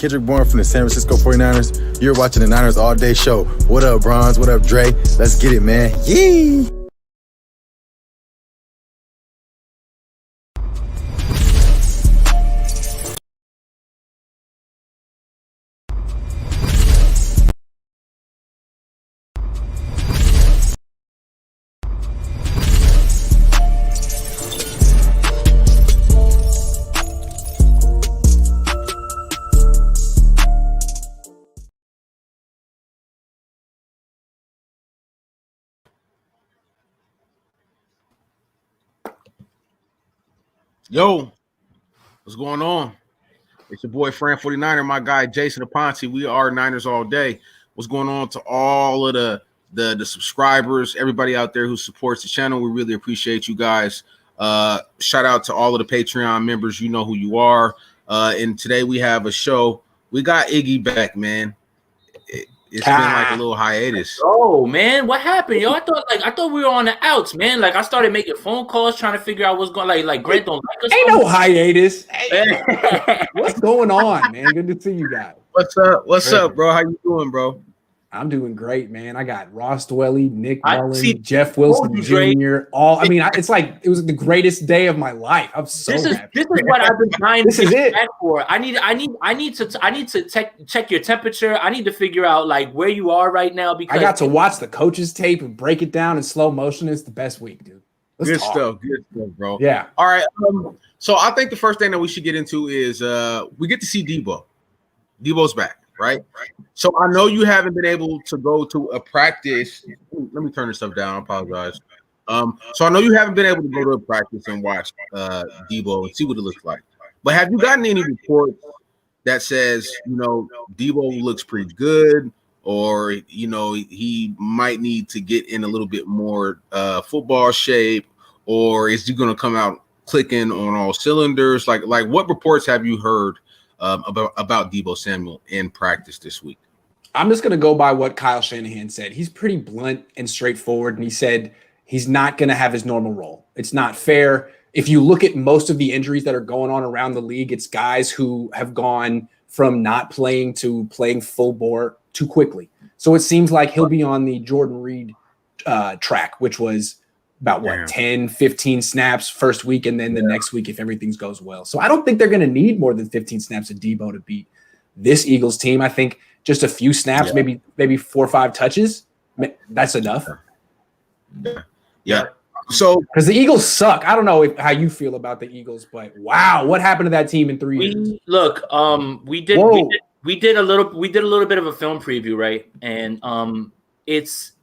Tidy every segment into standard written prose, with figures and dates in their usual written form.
Kendrick Bourne from the San Francisco 49ers. You're watching the Niners All Day Show. What up, Bronze? What up, Dre? Let's get it, man. Yee! Yo, what's going on? It's your boy Fran 49er, my guy Jason Aponte. We are Niners All Day. What's going on to all of the subscribers, everybody out there who supports the channel? We really appreciate you guys. Shout out to all of the Patreon members. You know who you are. And today we have a show. We got Iggy back, man. It's been like a little hiatus. Oh man, what happened, yo? I thought we were on the outs, man. Like I started making phone calls trying to figure out what's going. Like Grant don't like us. Ain't no hiatus. Hey, what's going on, man? Good to see you guys. What's up, bro? How you doing, bro? I'm doing great, man. I got Ross Dwelly, Nick Mullen, see, Jeff Wilson you, Jr. It's like it was the greatest day of my life. I'm so happy. This is what I've been trying This to is get it. back for. I need to check your temperature. I need to figure out like where you are right now because I got to watch the coaches tape and break it down in slow motion. It's the best week, dude. Good stuff, bro. Yeah. All right. So I think the first thing that we should get into is we get to see Deebo. Deebo's back. Right. So I know you haven't been able to go to a practice. Let me turn this stuff down. I apologize. So I know you haven't been able to go to a practice and watch Deebo and see what it looks like. But have you gotten any reports that says, Deebo looks pretty good, or, he might need to get in a little bit more football shape, or is he going to come out clicking on all cylinders? Like what reports have you heard about Deebo Samuel in practice this week? I'm just going to go by what Kyle Shanahan said. He's pretty blunt and straightforward, and he said he's not going to have his normal role. It's not fair. If you look at most of the injuries that are going on around the league, it's guys who have gone from not playing to playing full bore too quickly. So it seems like he'll be on the Jordan Reed track, which was about 10, 15 snaps first week, and then the next week if everything goes well. So I don't think they're going to need more than 15 snaps of Deebo to beat this Eagles team. I think just a few snaps, maybe 4 or 5 touches, that's enough. Yeah. So because the Eagles suck. I don't know how you feel about the Eagles, but wow, what happened to that team in 3 years? Look, we did a little bit of a film preview, right? And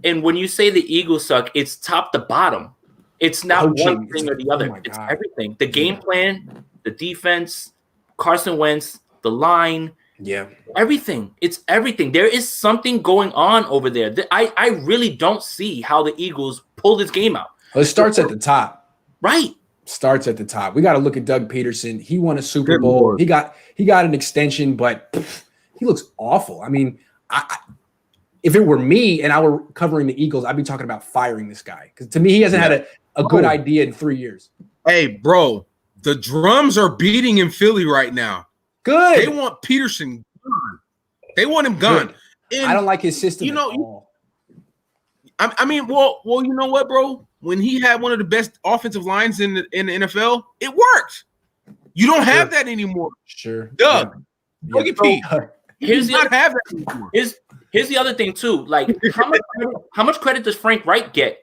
and when you say the Eagles suck, it's top to bottom. It's not one thing or the other. It's everything. The game plan, the defense, Carson Wentz, the line. Yeah. Everything. It's everything. There is something going on over there. I really don't see how the Eagles pull this game out. Well, it starts at the top. Right. Starts at the top. We got to look at Doug Peterson. He won a Super Bowl. He got an extension, but he looks awful. I mean, if it were me and I were covering the Eagles, I'd be talking about firing this guy. Because to me, he hasn't had a good idea in 3 years. Hey, bro, the drums are beating in Philly right now. Good. They want Peterson gone. They want him gone. I don't like his system at all. I mean, well, you know what, bro? When he had one of the best offensive lines in the NFL, it worked. You don't have that anymore. Sure. Doug. Look at Pete. Here's the other thing too. Like, how much credit does Frank Wright get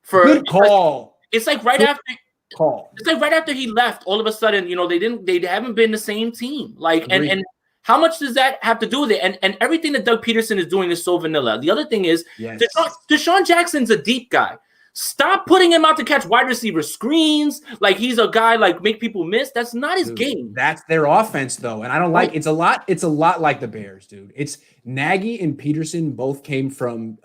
for? Good call. It's like right after he left, all of a sudden, they haven't been the same team. Like, and how much does that have to do with it? And everything that Doug Peterson is doing is so vanilla. The other thing is, Deshaun Jackson's a deep guy. Stop putting him out to catch wide receiver screens like he's a guy like make people miss. That's not his game. That's their offense, though, and I don't like. It's a lot like the Bears, dude. It's Nagy and Peterson both came from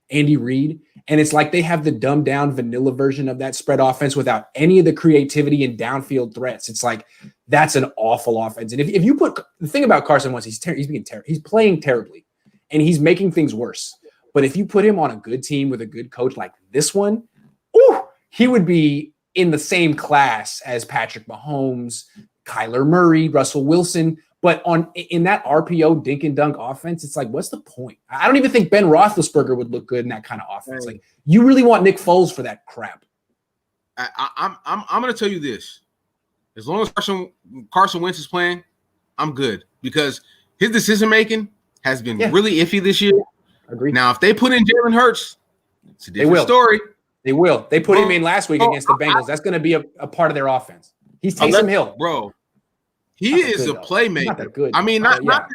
Andy Reid, and it's like they have the dumbed down vanilla version of that spread offense without any of the creativity and downfield threats. It's like that's an awful offense. And if you put the thing about Carson Wentz, he's playing terribly, and he's making things worse. But if you put him on a good team with a good coach like this one, he would be in the same class as Patrick Mahomes, Kyler Murray, Russell Wilson. But in that RPO dink and dunk offense, it's like, what's the point? I don't even think Ben Roethlisberger would look good in that kind of offense. Like, you really want Nick Foles for that crap? I'm going to tell you this: as long as Carson Wentz is playing, I'm good, because his decision making has been really iffy this year. Agreed. Now, if they put in Jalen Hurts, it's a different story. They will. They put him in last week against the Bengals. That's going to be a part of their offense. He's Taysom Hill, bro. He is a playmaker. Not that good. I mean, not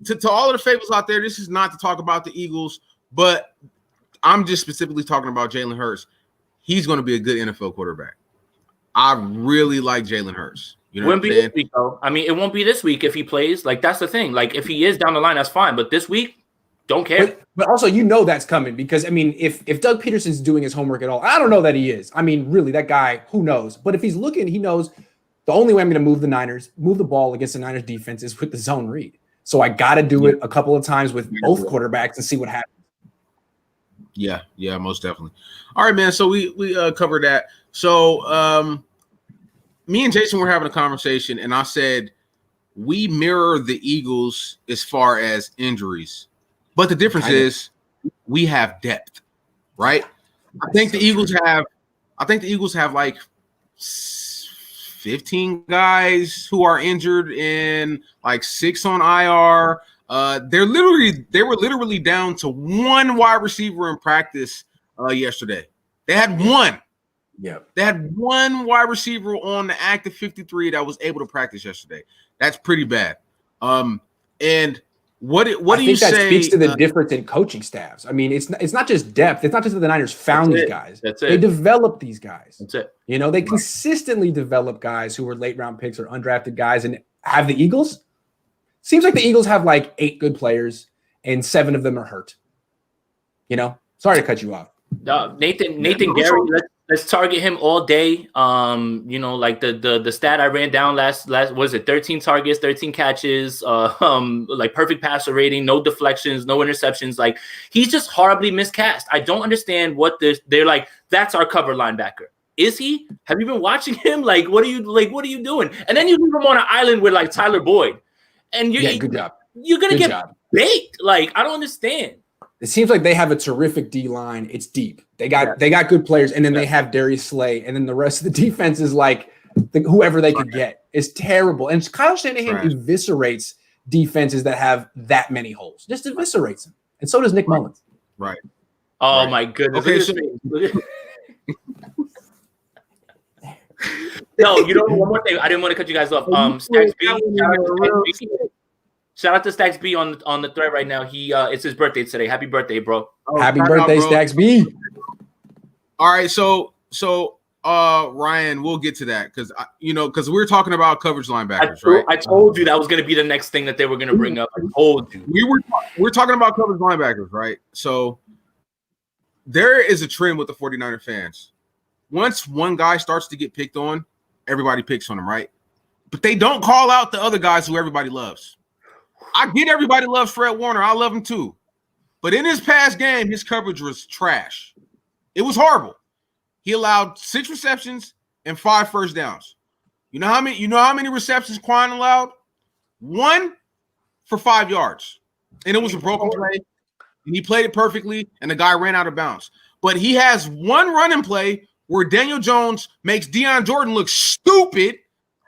to all of the fables out there. This is not to talk about the Eagles, but I'm just specifically talking about Jalen Hurts. He's going to be a good NFL quarterback. I really like Jalen Hurts. You know what I'm saying? This week, though. I mean, it won't be this week if he plays. Like, that's the thing. Like, if he is down the line, that's fine. But this week, don't care. But also, that's coming, because, I mean, if Doug Peterson's doing his homework at all, I don't know that he is. I mean, really, that guy, who knows? But if he's looking, he knows the only way I'm going to move the ball against the Niners defense is with the zone read. So I got to do it a couple of times with both quarterbacks and see what happens. Yeah, most definitely. All right, man. So we covered that. So me and Jason were having a conversation, and I said we mirror the Eagles as far as injuries. But the difference is we have depth, right? I think the Eagles have like 15 guys who are injured and like 6 on IR. They were literally down to one wide receiver in practice yesterday. They had one. Yeah. They had one wide receiver on the active 53 that was able to practice yesterday. That's pretty bad. And What do you say? That speaks to the difference in coaching staffs. I mean, it's not just depth. It's not just that the Niners found these guys. They developed these guys. That's it. They consistently develop guys who were late round picks or undrafted guys. And have the Eagles? Seems like the Eagles have like 8 good players and 7 of them are hurt. Sorry to cut you off. Nathan Gary, let's target him all day. Like the stat I ran down last was it 13 targets, 13 catches, like perfect passer rating, no deflections, no interceptions. Like, he's just horribly miscast. I don't understand what they're like. That's our cover linebacker. Is he? Have you been watching him? Like, what are you doing? And then you leave him on an island with like Tyler Boyd, and good job. You're gonna get baked. Like, I don't understand. It seems like they have a terrific D line. It's deep. They got good players, and then they have Darius Slay, and then the rest of the defense is like whoever they could get. It's terrible. And Kyle Shanahan eviscerates defenses that have that many holes. Just eviscerates them. And so does Nick Mullins. Right. Oh my goodness. Okay, so no, one more thing. I didn't want to cut you guys off. Stacks B, shout out to Stacks B on the thread right now. It's his birthday today. Happy birthday, bro. Happy birthday, Stacks B. All right, so Ryan, we'll get to that because we're talking about coverage linebackers, right? I told you that was going to be the next thing that they were going to bring up. I told you. We're talking about coverage linebackers, right? So there is a trend with the 49er fans. Once one guy starts to get picked on, everybody picks on him, right? But they don't call out the other guys who everybody loves. I get everybody loves Fred Warner. I love him too. But in his past game, his coverage was trash. It was horrible. He allowed 6 receptions and 5 first downs. You know how many receptions Kwon allowed? 1 for 5 yards. And it was a broken play. And he played it perfectly, and the guy ran out of bounds. But he has one running play where Daniel Jones makes Deion Jordan look stupid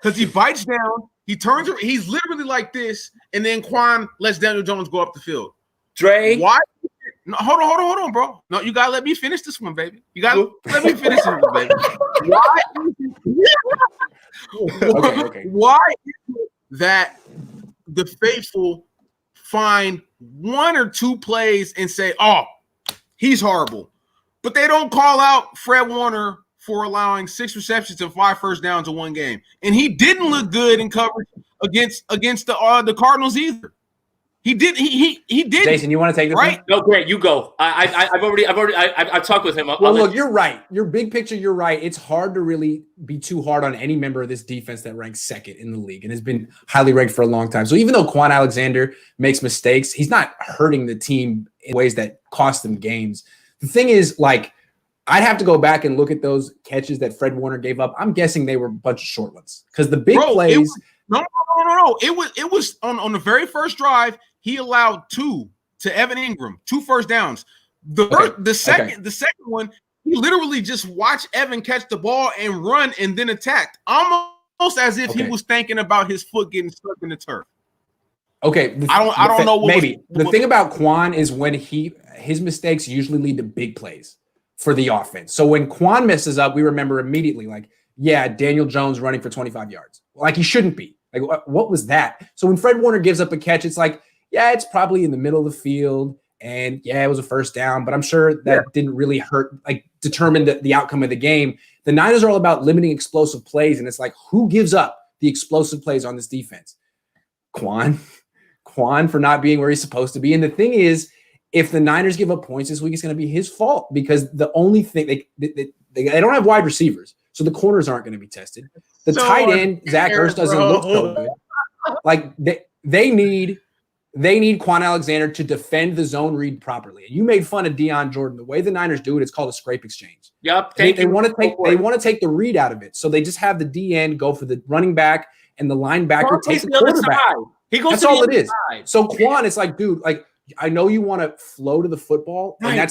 because he bites down. He turns. He's literally like this, and then Kwon lets Daniel Jones go up the field. Dre, why? No, hold on, bro. No, you gotta let me finish this one, baby. You gotta let me finish this one, baby. Why? Okay. Why is it that the faithful find 1 or 2 plays and say, "Oh, he's horrible," but they don't call out Fred Warner for allowing 6 receptions and 5 first downs in one game, and he didn't look good in coverage against the Cardinals either. He did. He did. Jason, you want to take this? Right? No, Grant, you go. I've talked with him. Look, you're right. Your big picture, you're right. It's hard to really be too hard on any member of this defense that ranks second in the league and has been highly ranked for a long time. So even though Kwon Alexander makes mistakes, he's not hurting the team in ways that cost them games. The thing is, like, I'd have to go back and look at those catches that Fred Warner gave up. I'm guessing they were a bunch of short ones because the big plays No. It was on the very first drive. He allowed 2 to Evan Ingram, 2 first downs. The second one, he literally just watched Evan catch the ball and run and then attacked, almost as if he was thinking about his foot getting stuck in the turf. Okay, I don't know. The thing about Kwon is when his mistakes usually lead to big plays for the offense. So when Kwon messes up, we remember immediately, like, yeah, Daniel Jones running for 25 yards. Like, he shouldn't be. Like, what was that? So when Fred Warner gives up a catch, it's like, yeah, it's probably in the middle of the field, and yeah, it was a first down, but I'm sure that didn't really determine the outcome of the game. The Niners are all about limiting explosive plays, and it's like, who gives up the explosive plays on this defense? Kwon for not being where he's supposed to be. And the thing is, if the Niners give up points this week, it's going to be his fault, because the only thing they don't have wide receivers, so the corners aren't going to be tested. The tight end, Zach Ertz, doesn't look so good. Like, they need Kwon Alexander to defend the zone read properly. And you made fun of Deion Jordan. The way the Niners do it, it's called a scrape exchange. Yep. They want to take the read out of it. So they just have the DN go for the running back, and the linebacker takes the quarterback. That's all it is. So Kwon, it's like, dude, like, I know you want to flow to the football, and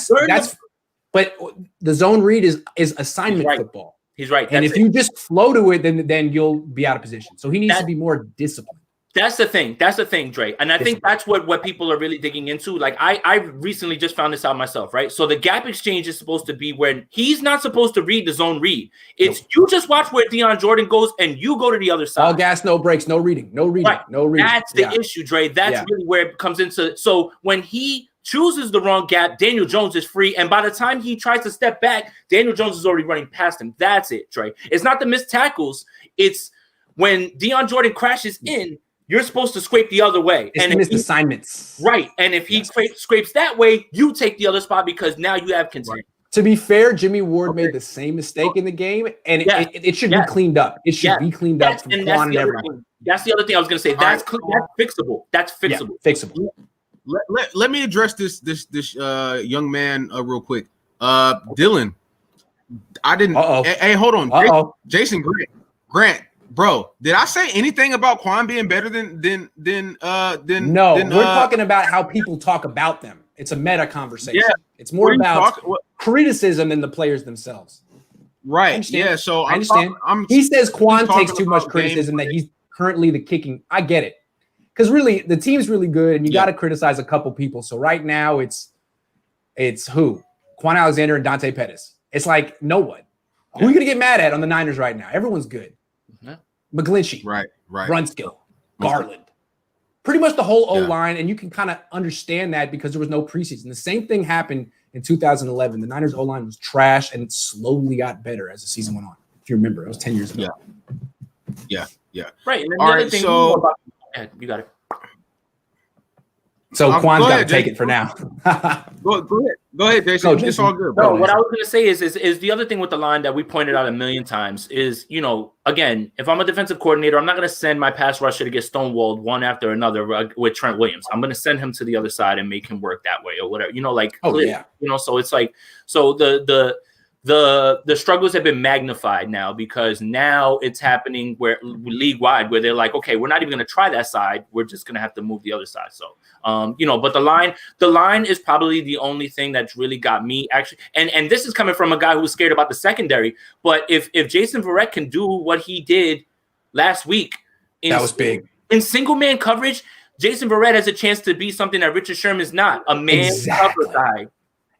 but the zone read is assignment football. He's right. And if you just flow to it, then you'll be out of position. So he needs to be more disciplined. That's the thing, Dre. And I think that's what people are really digging into. Like, I recently just found this out myself, right? So the gap exchange is supposed to be when he's not supposed to read the zone read. It's you just watch where Deion Jordan goes and you go to the other side. All gas, no brakes, no reading. Right. That's the issue, Dre. That's really where it comes into. So when he chooses the wrong gap, Daniel Jones is free. And by the time he tries to step back, Daniel Jones is already running past him. That's it, Trey. It's not the missed tackles. It's when Deion Jordan crashes in, you're supposed to scrape the other way. It's and missed assignments. Right. And if he scrapes that way, you take the other spot because now you have contention. Right. To be fair, Jimmy Ward made the same mistake in the game, and it should be cleaned up. It should be cleaned up from Kwon and everyone. That's the other thing I was going to say. That's fixable. That's fixable. Yeah, fixable. Let me address this young man real quick. Dylan, I didn't. Hey, hold on. Jason Grant. Bro, did I say anything about Kwon being better than? No, we're talking about how people talk about them. It's a meta conversation. Yeah, it's more about criticism than the players themselves. Right. Yeah. So I understand. He says Kwon takes too much criticism, that he's currently the kicking. I get it, because really the team's really good, and you got to criticize a couple people. So right now it's who? Kwon Alexander and Dante Pettis. It's like no one. Who are you gonna get mad at on the Niners right now? Everyone's good. McGlinchey, right, Brunskill, Garland, pretty much the whole O-line, and you can kind of understand that because there was no preseason. The same thing happened in 2011. The Niners O-line was trash, and it slowly got better as the season went on. If you remember, it was 10 years ago. Yeah. Right. And then the other thing, you got it. So Kwon's got to take it for now. Go ahead, Jason. It's all good, bro. No, what I was going to say is the other thing with the line that we pointed out a million times is, again, if I'm a defensive coordinator, I'm not going to send my pass rusher to get stonewalled one after another with Trent Williams. I'm going to send him to the other side and make him work that way or whatever. So it's like, so the struggles have been magnified now, because now it's happening where league wide, where they're like, okay, we're not even going to try that side. We're just going to have to move the other side. So, but the line is probably the only thing that's really got me actually. And this is coming from a guy who was scared about the secondary. But if Jason Verrett can do what he did last week, that was big in single man coverage, Jason Verrett has a chance to be something that Richard Sherman's not, a man cover guy.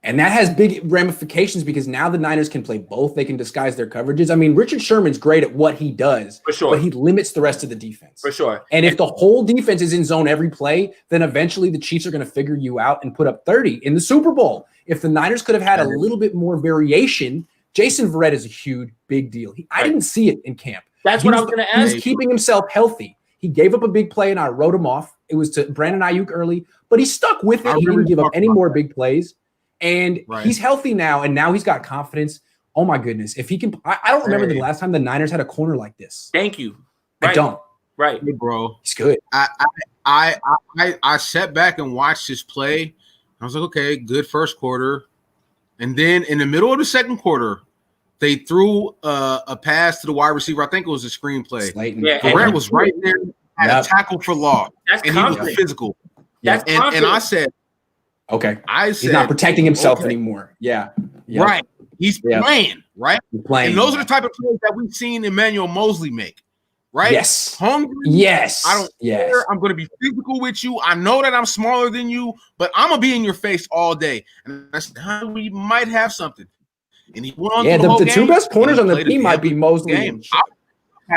And that has big ramifications, because now the Niners can play both. They can disguise their coverages. I mean, Richard Sherman's great at what he does, for sure, but he limits the rest of the defense. For sure. And if the whole defense is in zone every play, then eventually the Chiefs are going to figure you out and put up 30 in the Super Bowl. If the Niners could have had a little bit more variation, Jason Verrett is a huge, big deal. I didn't see it in camp. That's what I was going to ask. He was keeping himself healthy. He gave up a big play, and I wrote him off. It was to Brandon Ayuk early, but he stuck with it. He didn't give up any more big plays. And he's healthy now, and now he's got confidence. Oh my goodness! If he can, I don't remember the last time the Niners had a corner like this. Thank you. I don't. Right, hey, bro. He's good. I sat back and watched his play. I was like, okay, good first quarter, and then in the middle of the second quarter, They threw a pass to the wide receiver. I think it was a screenplay. Yeah, Verrett was right there, had a tackle for loss, and he was physical. That's and I said, okay, I said he's not protecting himself anymore. Yeah, right. He's playing, right? He's playing, and those are the type of plays that we've seen Emmanuel Mosley make. Right? Yes. Hungry. Yes. I don't care. I'm going to be physical with you. I know that I'm smaller than you, but I'm going to be in your face all day. And I said, we might have something. And he went on the two best corners on the team might be Mosley.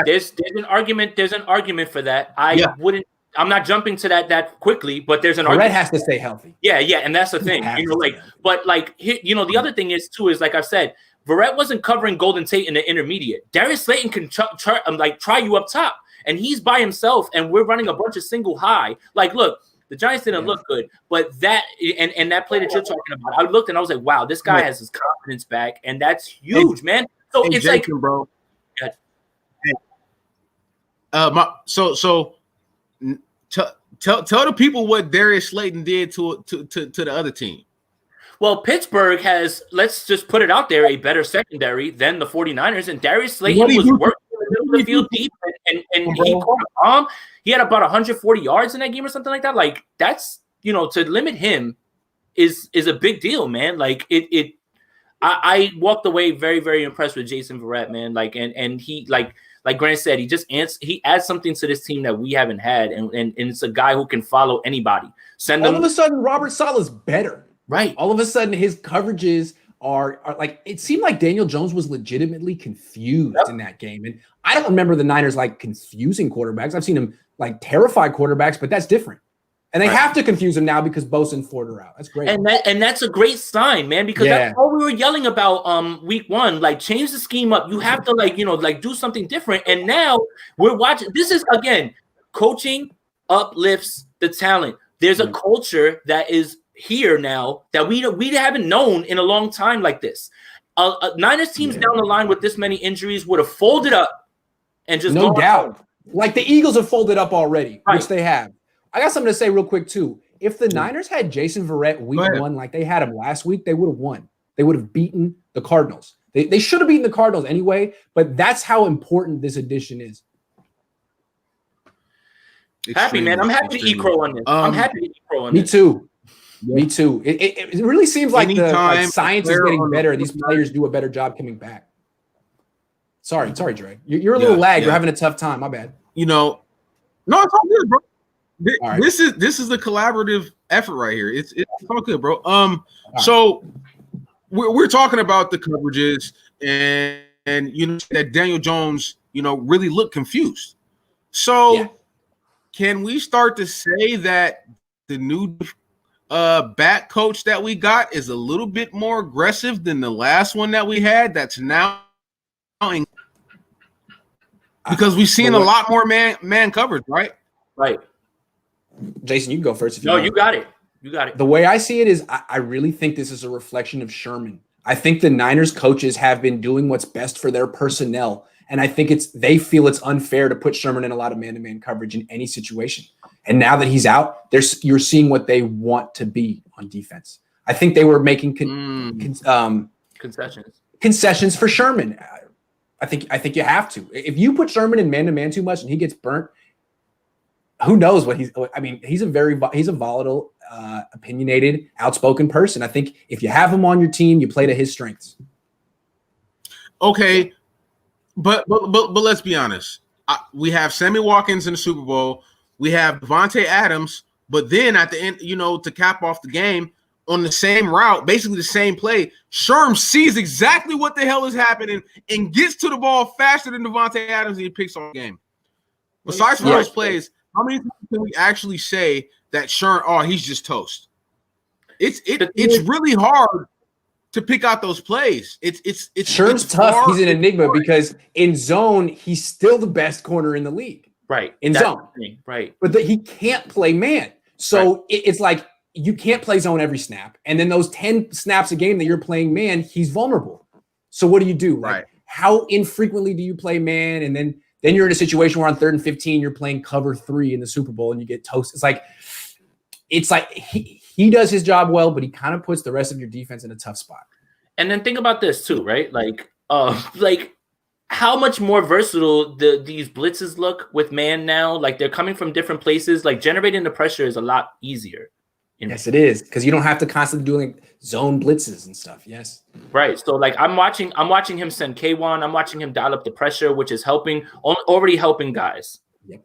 There's an argument. There's an argument for that. I'm not jumping to that quickly, but there's an argument. Verrett has to stay healthy. Yeah, and that's the thing. The other thing is too is like I've said, Verrett wasn't covering Golden Tate in the intermediate. Darius Slayton can try you up top, and he's by himself, and we're running a bunch of single high. Like, look, the Giants didn't look good, but that and that play that you're talking about, I looked and I was like, wow, this guy has his confidence back, and that's huge, man. So it's Jason, like, bro. Tell the people what Darius Slayton did to the other team. Well, Pittsburgh has, let's just put it out there, a better secondary than the 49ers, and Darius Slayton was working in the middle of the field deep, and he caught a bomb. He had about 140 yards in that game or something like that. Like, that's, to limit him is a big deal, man. Like, I walked away very, very impressed with Jason Verrett, man. Like, and he, like Grant said, he adds something to this team that we haven't had, and it's a guy who can follow anybody. All of a sudden, Robert Saleh's better. Right. All of a sudden, his coverages are like, it seemed like Daniel Jones was legitimately confused in that game. And I don't remember the Niners like confusing quarterbacks. I've seen them like terrify quarterbacks, but that's different. And they have to confuse him now because Bosa and Ford are out. That's great. And that's a great sign, man, because that's all we were yelling about week one. Like, change the scheme up. You have to do something different. And now we're watching. This is, again, coaching uplifts the talent. There's a culture that is here now that we haven't known in a long time like this. Niners teams down the line with this many injuries would have folded up and just no doubt. Like the Eagles have folded up already, which they have. I got something to say real quick too. If the Niners had Jason Verrett week one like they had him last week, they would have won. They would have beaten the Cardinals. They should have beaten the Cardinals anyway, but that's how important this addition is. Happy, man. I'm happy to eat crow on this. I'm happy to eat crow on this. Me too. Me too. It really seems like the science is getting better. These players do a better job coming back. Sorry, Dre. You're a little lagged. You're having a tough time. My bad. No, it's all good, bro. This is the collaborative effort right here. It's all good, bro. So we're talking about the coverages and that Daniel Jones, really looked confused. So can we start to say that the new back coach that we got is a little bit more aggressive than the last one that we had? That's now because we've seen a lot more man coverage, right? Right. Jason, you can go first. You got it. You got it. The way I see it is I really think this is a reflection of Sherman. I think the Niners coaches have been doing what's best for their personnel. And I think they feel it's unfair to put Sherman in a lot of man-to-man coverage in any situation. And now that he's out, you're seeing what they want to be on defense. I think they were making concessions for Sherman. I think you have to. If you put Sherman in man-to-man too much and he gets burnt, who knows what he's a volatile, opinionated, outspoken person. I think if you have him on your team, you play to his strengths. Okay. But let's be honest. We have Sammy Watkins in the Super Bowl. We have Devontae Adams. But then at the end, to cap off the game on the same route, basically the same play, Sherm sees exactly what the hell is happening and gets to the ball faster than Devontae Adams and he picks off the game. Besides from those plays, how many times can we actually say that Sherm, he's just toast? It's really hard to pick out those plays. It's Sherm's tough. He's an enigma because in zone, he's still the best corner in the league. Right. In zone. Right. But he can't play man. So it's like you can't play zone every snap. And then those 10 snaps a game that you're playing man, he's vulnerable. So what do? Like, how infrequently do you play man? And then you're in a situation where on 3rd and 15, you're playing cover 3 in the Super Bowl and you get toasted. It's like he does his job well, but he kind of puts the rest of your defense in a tough spot. And then think about this too, right? Like like how much more versatile these blitzes look with man now. Like they're coming from different places. Like generating the pressure is a lot easier. Yes, it is, because you don't have to constantly do like zone blitzes and stuff. Yes, right. So like I'm watching him send K1. I'm watching him dial up the pressure, which is already helping guys. Yep.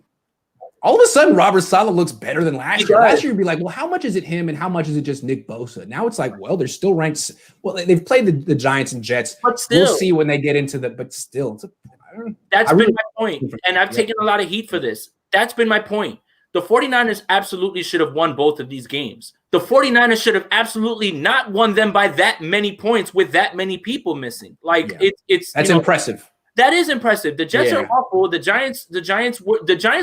All of a sudden, Robert Saleh looks better than last year. Last year, you'd be like, well, how much is it him and how much is it just Nick Bosa? Now it's like, well, they're still ranked. Well, they've played the Giants and Jets. But still, we'll see when they get into but still. That's been my point. And I've taken a lot of heat for this. That's been my point. The 49ers absolutely should have won both of these games. The 49ers should have absolutely not won them by that many points with that many people missing. Like it's that's impressive. That is impressive. The Jets are awful. The Giants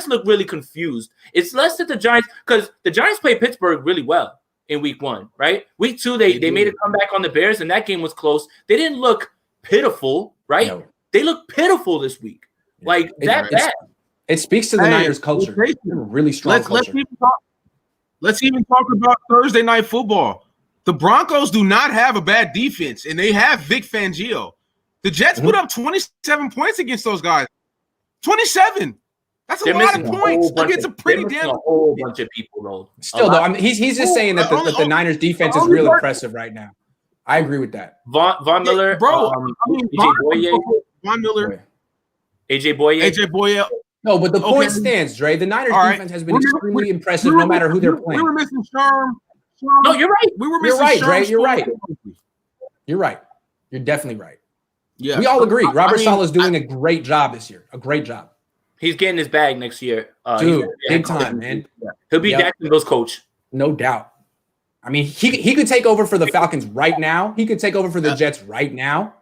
look really confused. It's less that the Giants, because the Giants played Pittsburgh really well in week 1, right? Week 2, they made a comeback on the Bears, and that game was close. They didn't look pitiful, right? No. They look pitiful this week. Like that bad. It speaks to the Niners culture. They're a really strong culture. Let's even talk about Thursday night football. The Broncos do not have a bad defense, and they have Vic Fangio. The Jets put up 27 points against those guys. 27. That's a lot of points against a pretty damn whole bunch of people, though. Still, though, I mean, he's just saying that the Niners defense is real impressive right now. I agree with that. Von Miller, bro. Von Miller, AJ Boye. No, but the point stands, Dre. The Niners defense has been extremely impressive no matter who they're playing. We were missing Sherm. No, you're right. We were missing You're right, Dre. Sherm. You're right. You're right. You're definitely right. Yeah, we all agree. Robert Saleh is doing a great job this year. A great job. He's getting his bag next year. Dude, big time, man. He'll be Jacksonville's coach. No doubt. I mean, he could take over for the Falcons right now. He could take over for the Jets right now.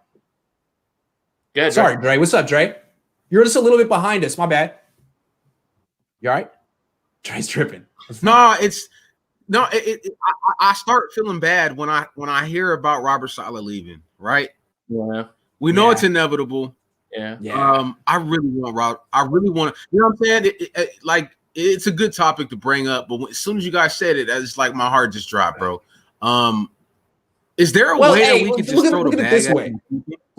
Yeah, sorry, Dre. What's up, Dre? You're just a little bit behind us. My bad. You all right? Dre's tripping. I start feeling bad when I hear about Robert Saleh leaving, right? Yeah. We know it's inevitable. Yeah. I really want Robert. I really want to. You know what I'm saying? It's a good topic to bring up, but as soon as you guys said it, it's like my heart just dropped, bro. Is there a way that we can just throw the bag this way?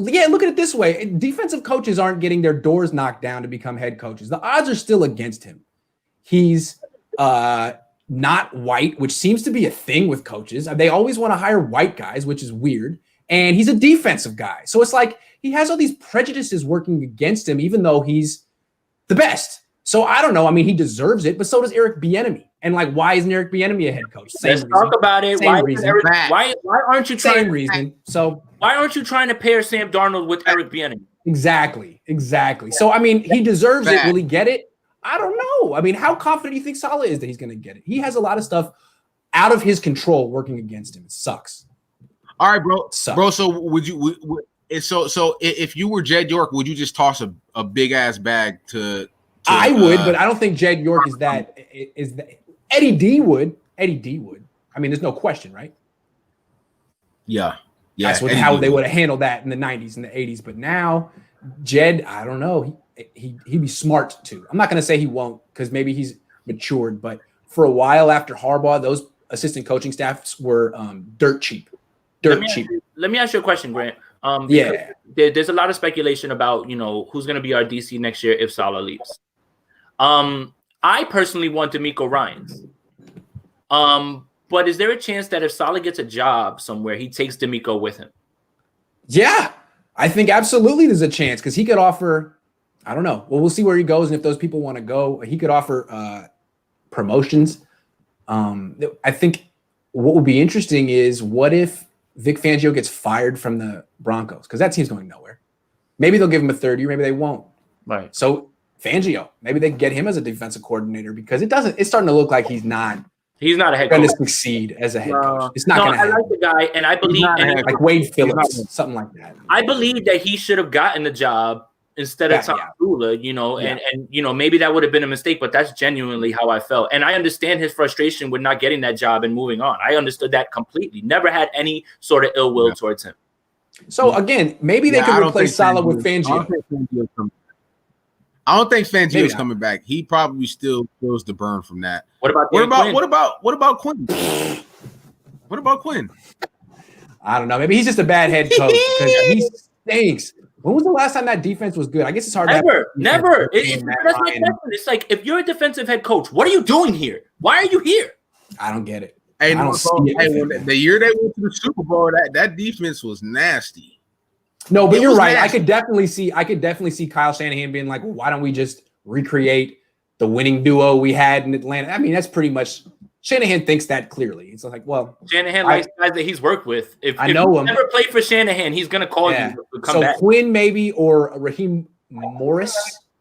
Yeah, look at it this way. Defensive coaches aren't getting their doors knocked down to become head coaches. The odds are still against him. He's not white, which seems to be a thing with coaches. They always want to hire white guys, which is weird. And he's a defensive guy. So it's like he has all these prejudices working against him, even though he's the best. So I don't know. I mean, he deserves it, but so does Eric Bieniemy. And like, why isn't Eric Bieniemy a head coach? Let's talk about it. Why aren't you trying? Same reason. So why aren't you trying to pair Sam Darnold with Eric Bieniemy? Exactly. So I mean, he deserves it. Will he get it? I don't know. I mean, how confident do you think Saleh is that he's going to get it? He has a lot of stuff out of his control working against him. It sucks. All right, bro. Bro, so would you? So if you were Jed York, would you just toss a big ass bag to I would, but I don't think Jed York is that. Eddie D would. I mean, there's no question, right? Yeah. That's how they would have handled that in the 90s and the 80s. But now, Jed, I don't know. He'd be smart too. I'm not going to say he won't because maybe he's matured. But for a while after Harbaugh, those assistant coaching staffs were dirt cheap. Let me ask you a question, Grant. There's a lot of speculation about who's going to be our DC next year if Saleh leaves. I personally want DeMeco Ryans. But is there a chance that if Saleh gets a job somewhere, he takes DeMeco with him? Yeah, I think absolutely there's a chance because he could offer. I don't know. Well, we'll see where he goes, and if those people want to go, he could offer promotions. I think what would be interesting is what if Vic Fangio gets fired from the Broncos because that team's going nowhere. Maybe they'll give him a third year, maybe they won't. Right. So Fangio, maybe they get him as a defensive coordinator because it's starting to look like he's not a head going coach. To succeed as a head coach. It's not going to happen. I like the guy, and I believe like Wade Phillips, something like that. I believe that he should have gotten the job instead of Tom Shula, and maybe that would have been a mistake, but that's genuinely how I felt. And I understand his frustration with not getting that job and moving on. I understood that completely. Never had any sort of ill will towards him. So again, maybe they could replace Saleh with Fangio. I don't think Fangio's coming back. He probably still feels the burn from that. What about Quinn? What about Quinn? I don't know. Maybe he's just a bad head coach because he stinks. When was the last time that defense was good? I guess it's hard. Never. That's my question. It's like, if you're a defensive head coach, what are you doing here? Why are you here? I don't get it. Hey, the year they went to the Super Bowl, that defense was nasty. No, but you're right. Nasty. I could definitely see Kyle Shanahan being like, well, why don't we just recreate the winning duo we had in Atlanta? I mean, that's pretty much Shanahan thinks that clearly. It's like, well, Shanahan likes guys that he's worked with. If I know him. Never played for Shanahan, he's gonna call you to come back. Quinn maybe or Raheem Morris.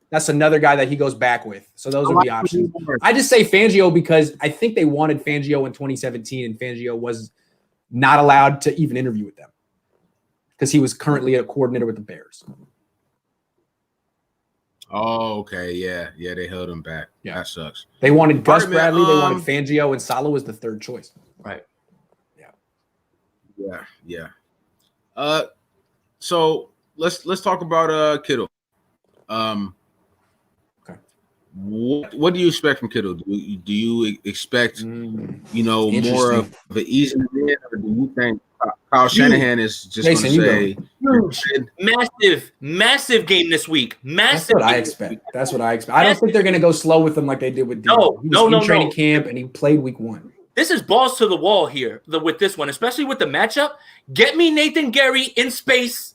That's another guy that he goes back with. So those are the options. I just say Fangio because I think they wanted Fangio in 2017, and Fangio was not allowed to even interview with them because he was currently a coordinator with the Bears. Oh, okay. Yeah, they held him back. Yeah, that sucks. They wanted Gus Bradley. They wanted Fangio, and Saleh was the third choice. Right. Yeah. So let's talk about Kittle. Okay. What do you expect from Kittle? Do you expect more of an easy win, or do you think Kyle Shanahan is just going to say massive game this week? That's what I expect. I don't think they're going to go slow with him like they did with Deebo. He was in training camp and he played week 1. This is balls to the wall here with this one, especially with the matchup. Get me Nathan Gary in space.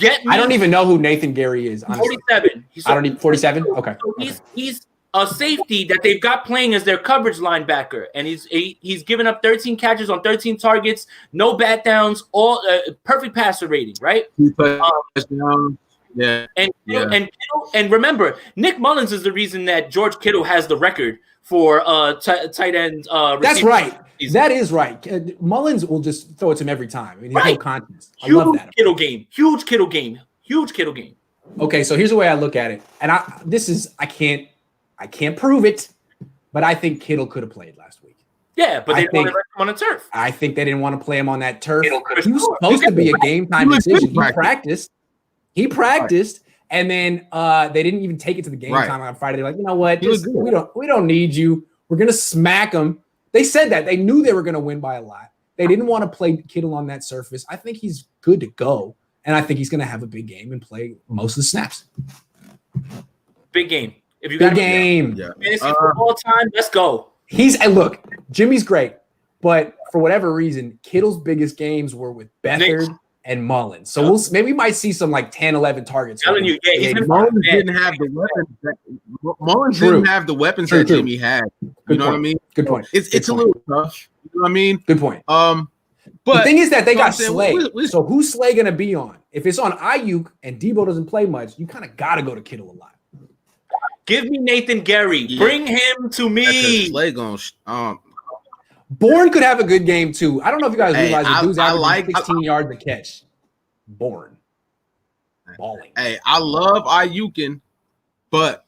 I don't even know who Nathan Gary is. Honestly. 47. I don't need 47. Okay. So he's a safety that they've got playing as their coverage linebacker, and he's given up 13 catches on 13 targets, no bat downs, all perfect passer rating, right? Yeah. And remember, Nick Mullins is the reason that George Kittle has the record for tight end. That's right. That is right. Mullins will just throw it to him every time. I mean, no contest. I love that. Huge Kittle game. Okay, so here's the way I look at it, and I can't prove it, but I think Kittle could have played last week. Yeah, but they didn't want to him on the turf. I think they didn't want to play him on that turf. He was supposed to be a game time decision. He practiced. And then they didn't even take it to the game time on Friday. They're like, you know what? We don't need you. We're gonna smack them. They said that. They knew they were gonna win by a lot. They didn't want to play Kittle on that surface. I think he's good to go, and I think he's gonna have a big game and play most of the snaps. Big game. If you got game, fantasy football time, let's go. Look, Jimmy's great, but for whatever reason, Kittle's biggest games were with Beathard and Mullins. So we might see some like 10, 11 targets. Mullins didn't have the weapons. Didn't have the weapons that Jimmy had. You know what I mean? Good point. It's a little tough. You know what I mean? Good point. But the thing is that they got Slay. So who's Slay going to be on? If it's on Ayuk and Deebo doesn't play much, you kind of got to go to Kittle a lot. Give me Nathan Gary. Yeah. Bring him to me. Slay going Bourne could have a good game too. I don't know if you guys realize the dude's averaging 16 yards a catch. Bourne. Balling. Hey, I love Ayukin, but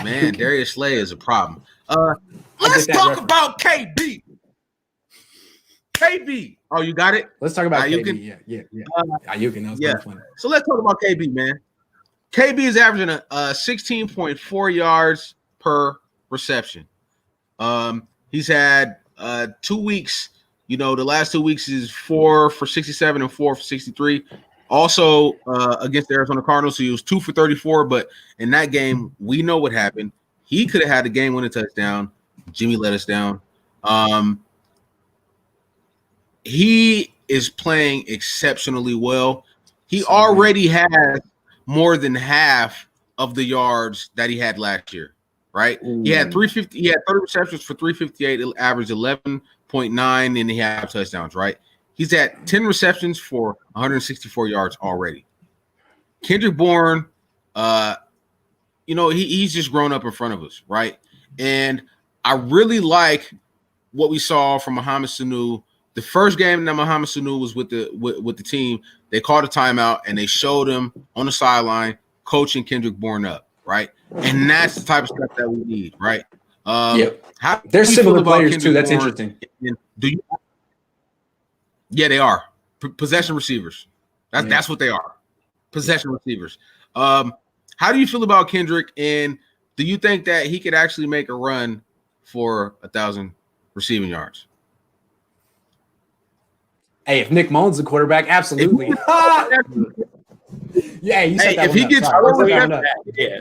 man, Darius Slay is a problem. Let's talk about KB. KB. Oh, you got it? Let's talk about Ayukin. Yeah. Ayukin. That was kind of funny. So let's talk about KB, man. KB is averaging a 16.4 yards per reception. He's had 2 weeks. The last 2 weeks is 4 for 67 and 4 for 63. Also against the Arizona Cardinals, so he was 2 for 34. But in that game, we know what happened. He could have had a game-winning touchdown. Jimmy let us down. He is playing exceptionally well. He already has more than half of the yards that he had last year, right? Ooh. He had 350. He had 30 receptions for 358. It averaged 11.9, and he had touchdowns, right? He's at 10 receptions for 164 yards already. Kendrick Bourne, he's just grown up in front of us, right? And I really like what we saw from Mohamed Sanu. The first game that Mohamed Sanu was with the team, they called a timeout and they showed him on the sideline coaching Kendrick Bourne up, right? And that's the type of stuff that we need, right? They're similar players too. That's interesting. Yeah, they are possession receivers. That's what they are. Possession receivers. How do you feel about Kendrick? And do you think that he could actually make a run for 1,000 receiving yards? Hey, if Nick Mullins is the quarterback, absolutely. Yeah, you said Hey, that if one he up. gets Sorry, four you set that one up. Yeah.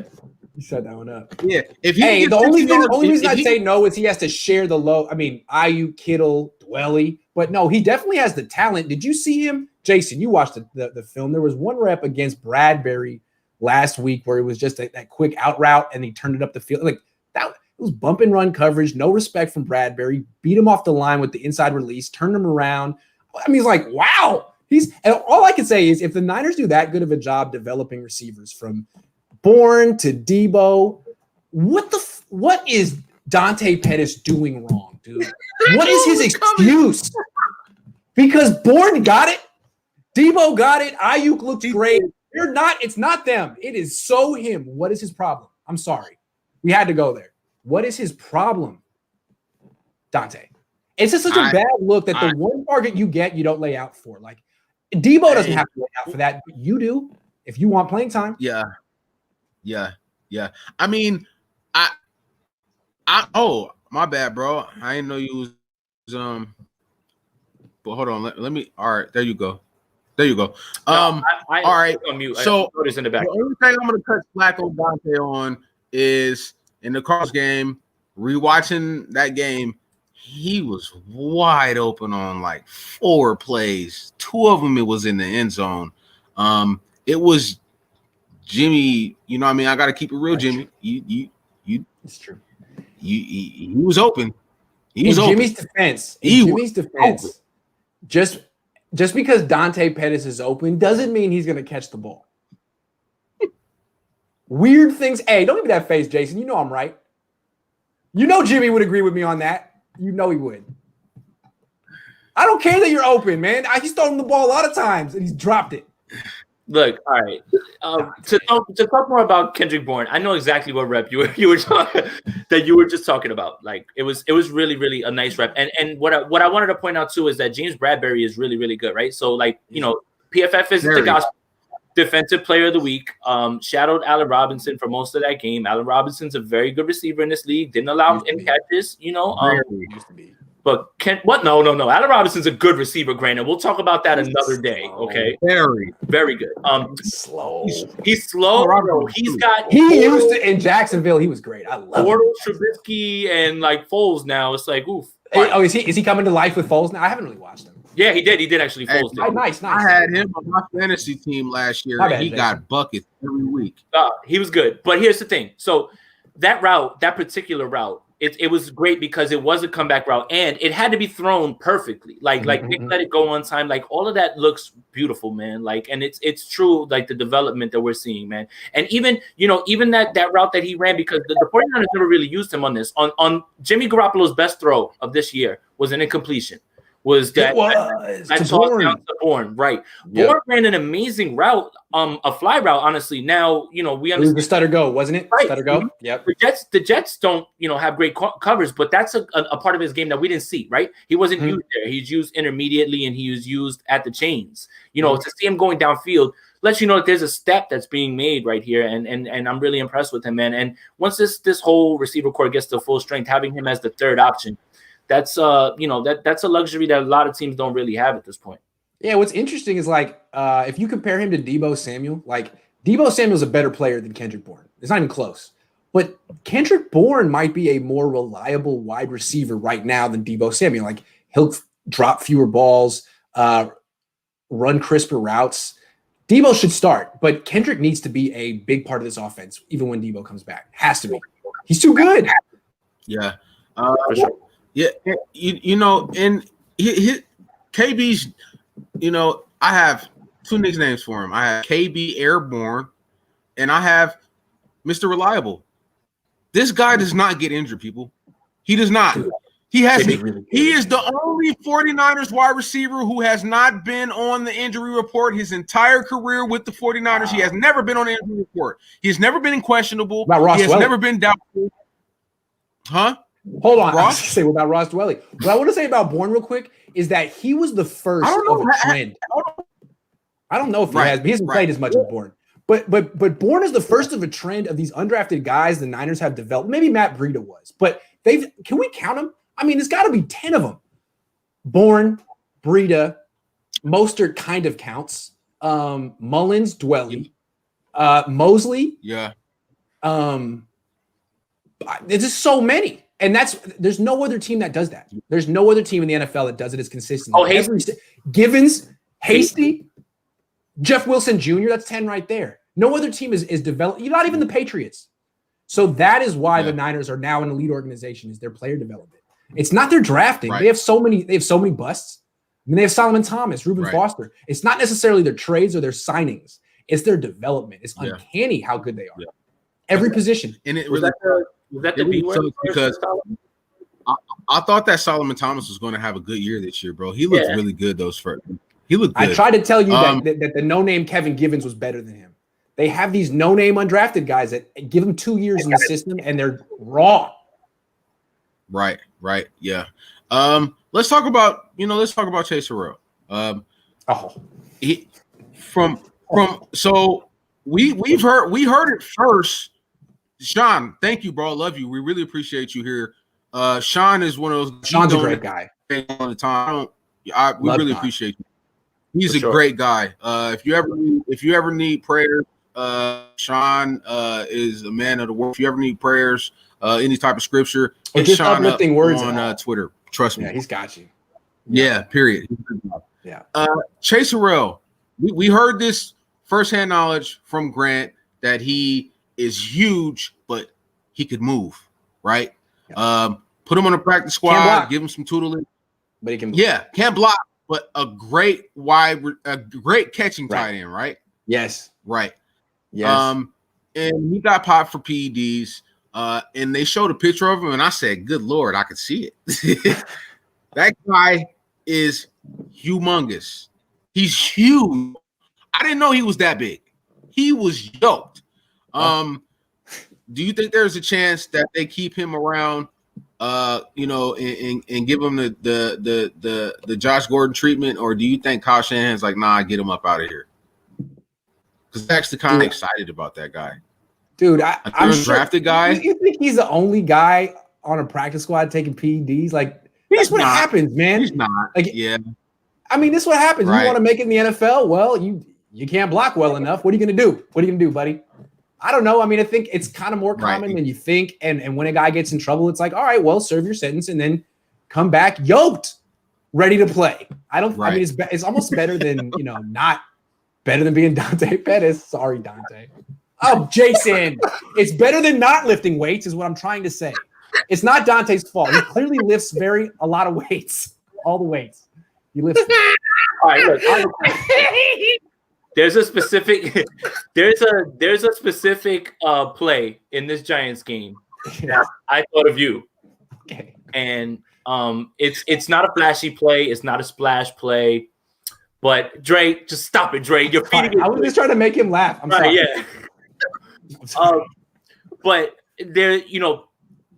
You set that one up. yeah, if he Hey, gets the only 60 yards, reason I if he- say no is he has to share the load. I mean, IU, Kittle, Dwelly, but no, he definitely has the talent. Did you see him, Jason? You watched the film. There was one rep against Bradbury last week where it was just that quick out route and he turned it up the field. Like that, it was bump and run coverage, no respect from Bradbury. Beat him off the line with the inside release, turned him around. I mean, he's like, wow. And all I can say is if the Niners do that good of a job developing receivers from Bourne to Deebo, what is Dante Pettis doing wrong, dude? What is his excuse? Because Bourne got it, Deebo got it, Ayuk looks great. It's not them. It is so him. What is his problem? I'm sorry. We had to go there. What is his problem, Dante? It's just such a bad look that the one target you get, you don't lay out for. Like Deebo doesn't have to lay out for that, but you do if you want playing time. Yeah. I mean, oh, my bad, bro. I didn't know you was but hold on, let me. All right, there you go. All right. On mute. So in the back. the only thing I'm gonna cut slack on Dante on is in the Cardinals game, rewatching that game, he was wide open on like 4 plays. 2 of them it was in the end zone. It was Jimmy, you know what I mean? I gotta keep it real, Jimmy. You It's true. He was open. In Jimmy's defense, just because Dante Pettis is open doesn't mean he's going to catch the ball. Weird things. Hey, don't give me that face, Jason. You know I'm right. You know Jimmy would agree with me on that. You know he would. I don't care that you're open, man. He's thrown the ball a lot of times and he's dropped it. Look, all right. To talk more about Kendrick Bourne, I know exactly what rep you were talking that you were just talking about. Like it was really, really a nice rep. And what I wanted to point out too is that James Bradbury is really, really good, right? So like PFF is the gospel defensive player of the week. Shadowed Allen Robinson for most of that game. Allen Robinson's a very good receiver in this league. Didn't allow any catches, Used to be. But No. Allen Robinson's a good receiver, granted. We'll talk about that another day. Okay. Very, very good. Slow. He's slow. He used to in Jacksonville. He was great. I love Bortles, Trubisky, and like Foles now. It's like oof. Oh, is he coming to life with Foles now? I haven't really watched him. Yeah, he did. He did actually. Foles did. Nice. I had him on my fantasy team last year. And he got buckets every week. He was good. But here's the thing. So that particular route, it was great because it was a comeback route and it had to be thrown perfectly. Like Nick let it go on time. Like all of that looks beautiful, man. Like, and it's true, like the development that we're seeing, man. And even that route that he ran, because the 49ers never really used him on this. On Jimmy Garoppolo's best throw of this year was an incompletion. Was that to Bourne, right? Yep. Bourne ran an amazing route, a fly route. Honestly, now we understand. It was the stutter go, wasn't it? Right. Stutter go. Yep. The Jets don't have great covers, but that's a part of his game that we didn't see. Right? He wasn't used there. He's used intermediately, and he was used at the chains. To see him going downfield lets you know that there's a step that's being made right here, and I'm really impressed with him, man. And once this whole receiver core gets to full strength, having him as the third option. That's that's a luxury that a lot of teams don't really have at this point. Yeah, what's interesting is like if you compare him to Deebo Samuel, like Deebo Samuel's a better player than Kendrick Bourne. It's not even close. But Kendrick Bourne might be a more reliable wide receiver right now than Deebo Samuel. Like he'll drop fewer balls, run crisper routes. Deebo should start, but Kendrick needs to be a big part of this offense, even when Deebo comes back. Has to be. He's too good. Yeah. For sure. Yeah, and KB's, I have 2 nicknames for him. I have KB Airborne, and I have Mr. Reliable. This guy does not get injured, people. He does not. He is the only 49ers wide receiver who has not been on the injury report his entire career with the 49ers. Wow. He has never been on the injury report. He's never been questionable. He has never been doubtful. Huh? Hold on. I was say what about Ross Dwelly. What I want to say about Bourne real quick is that he was the first of a trend. I don't know if he has, but he hasn't played as much as Bourne. But Bourne is the first of a trend of these undrafted guys the Niners have developed. Maybe Matt Breida was, but can we count them? I mean, there's got to be 10 of them. Bourne, Breida, Mostert kind of counts. Mullins, Dwelly, Mosley. Yeah. There's just so many. And there's no other team that does that. There's no other team in the NFL that does it as consistently. Oh, Hasty. Givens, Hasty, Jeff Wilson Jr., that's 10 right there. No other team is developed. You're not even the Patriots. So that is why the Niners are now an elite organization, is their player development. It's not their drafting. Right. They have so many busts. I mean, they have Solomon Thomas, Reuben Foster. It's not necessarily their trades or their signings. It's their development. It's uncanny how good they are. Yeah. Every position. And it really was that the B word? Because I thought that Solomon Thomas was going to have a good year this year, bro. He looked really good those first. He looked good. I tried to tell you that the no-name Kevin Givens was better than him. They have these no-name undrafted guys that give them 2 years in the system, and they're raw. Right, yeah. Let's talk about Chase Harrell. So we heard it first. Sean, thank you, bro. I love you. We really appreciate you here. Sean is one of those. Sean's a great guy. On the time, we really appreciate you. He's a great guy. If you ever need prayers, Sean is a man of the word. If you ever need prayers, any type of scripture, hit Sean up words on Twitter. Trust me. Yeah, he's got you. Yeah, period. Yeah. Chase Harrell, we heard this firsthand knowledge from Grant that he is huge, but he could move, right? Yeah. Put him on a practice squad, give him some tutelage. But he can move. Yeah, can't block, but a great catching tight end, right? Yes. Right. Yes. And he got popped for PEDs. And they showed a picture of him, and I said, good Lord, I could see it. That guy is humongous. He's huge. I didn't know he was that big. He was yoked. Do you think there's a chance that they keep him around, and give him the Josh Gordon treatment, or do you think Kyle Shanahan's like, nah, get him up out of here? Because I'm actually kind of excited about that guy. Dude, I'm sure, drafted guy. You think he's the only guy on a practice squad taking PEDs? Like, that's what happens, man. He's not. Like, yeah. I mean, this is what happens. Right. You want to make it in the NFL? Well, you can't block well enough. What are you going to do? What are you going to do, buddy? I don't know. I mean, I think it's kind of more common than you think. And when a guy gets in trouble, it's like, all right, well, serve your sentence and then come back yoked, ready to play. I mean, it's almost better than, not better than being Dante Pettis. Sorry, Dante. Oh, Jason, it's better than not lifting weights is what I'm trying to say. It's not Dante's fault. He clearly lifts a lot of weights, all the weights. He lifts. All right, look. There's a specific play in this Giants game that I thought of you. Okay. And it's not a flashy play. It's not a splash play. But Dre, just stop it, Dre. You're feeding. I was just trying to make him laugh. I'm sorry. Yeah. But there,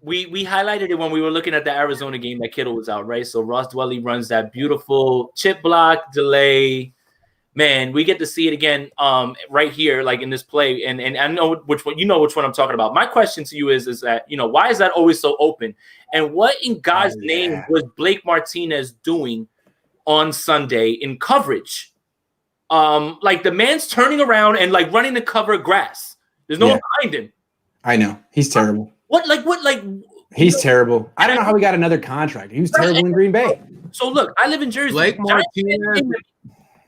we highlighted it when we were looking at the Arizona game that Kittle was out, right? So Ross Dwelly runs that beautiful chip block delay. Man, we get to see it again right here, like in this play. And I know which one I'm talking about. My question to you is that, why is that always so open? And what in God's name was Blake Martinez doing on Sunday in coverage? Like the man's turning around and like running to cover grass. There's no one behind him. I know. He's terrible. What? He's terrible. I don't know how he got another contract. He was terrible in Green Bay. So look, I live in Jersey. Blake Martinez.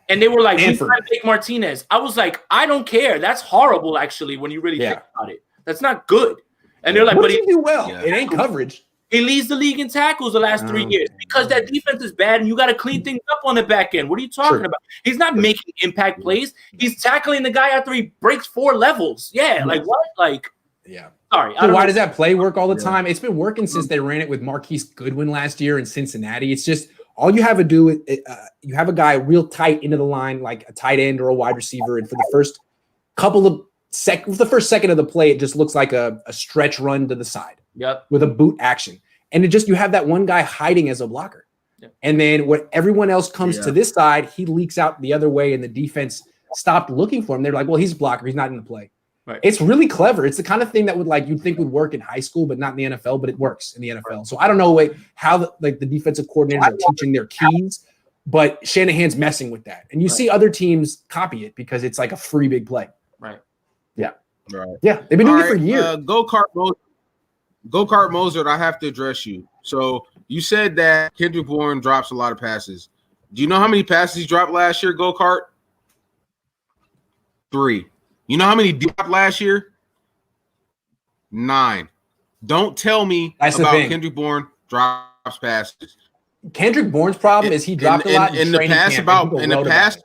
And they were like, we signed Blake Martinez. I was like, I don't care. That's horrible, actually, when you really think about it. That's not good. And they're like, but he do well. Yeah. It ain't coverage. He leads the league in tackles the last 3 years because that defense is bad and you got to clean things up on the back end. What are you talking about? He's not making impact plays. He's tackling the guy after he breaks 4 levels. Yeah, like what? Like, sorry. So why does that play work all the time? It's been working since they ran it with Marquise Goodwin last year in Cincinnati. It's just all you have to do is you have a guy real tight into the line, like a tight end or a wide receiver, and for the first second of the play, it just looks like a stretch run to the side. Yep. With a boot action. And you have that one guy hiding as a blocker. Yep. And then when everyone else comes to this side, he leaks out the other way and the defense stopped looking for him. They're like, well, he's a blocker. He's not in the play. Right. It's really clever. It's the kind of thing that you'd think would work in high school, but not in the NFL, but it works in the NFL. So I don't know how the defensive coordinators are teaching their keys but Shanahan's messing with that. And you see other teams copy it because it's like a free big play. Right. Yeah. Right. Yeah. They've been doing it for years. Go-Kart Mozart, I have to address you. So you said that Kendrick Bourne drops a lot of passes. Do you know how many passes he dropped last year, Go-Kart? 3. You know how many he dropped last year? 9. Don't tell me about Kendrick Bourne drops passes. Kendrick Bourne's problem is he dropped a lot in the past.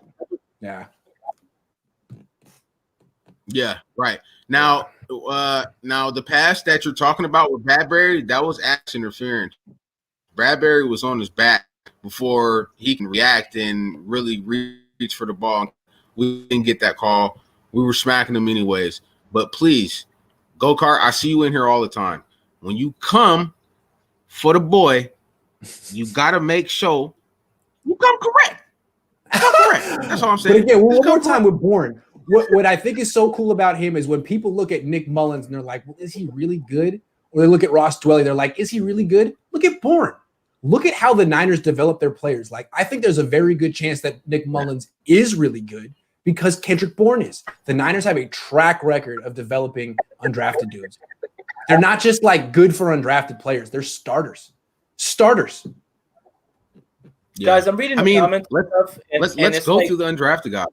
Yeah, right. Now, the pass that you're talking about with Bradbury, that was action interference. Bradbury was on his back before he can react and really reach for the ball. We didn't get that call. We were smacking him anyways. But please, Go-Kart, I see you in here all the time. When you come for the boy, you got to make sure you come correct. That's all I'm saying. But again, one more time with Bourne. What I think is so cool about him is when people look at Nick Mullins and they're like, well, is he really good? Or they look at Ross Dwelly, they're like, is he really good? Look at Bourne. Look at how the Niners develop their players. Like, I think there's a very good chance that Nick Mullins is really good because Kendrick Bourne is. The Niners have a track record of developing undrafted dudes. They're not just like good for undrafted players. They're starters. Yeah. Guys, I'm reading the comments. Let's go through the undrafted guy.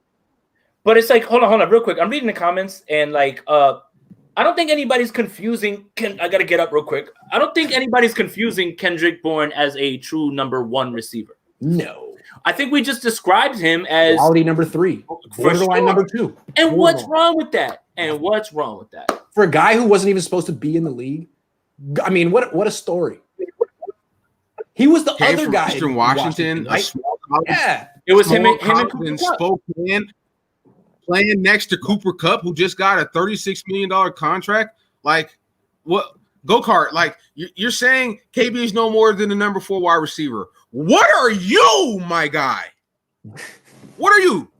But it's like, hold on, real quick. I'm reading the comments and like, I don't think anybody's confusing. I gotta get up real quick. I don't think anybody's confusing Kendrick Bourne as a true number 1 receiver. No, I think we just described him as quality number 3, borderline number 2. And what's wrong with that? For a guy who wasn't even supposed to be in the league, I mean, what a story. He was the other guy in Washington. Right? Yeah, it was him and Spokane. Playing next to Cooper Kupp, who just got a $36 million contract. Like, what? Go-Kart, like, you're saying KB is no more than the number 4 wide receiver. What are you, my guy? What are you?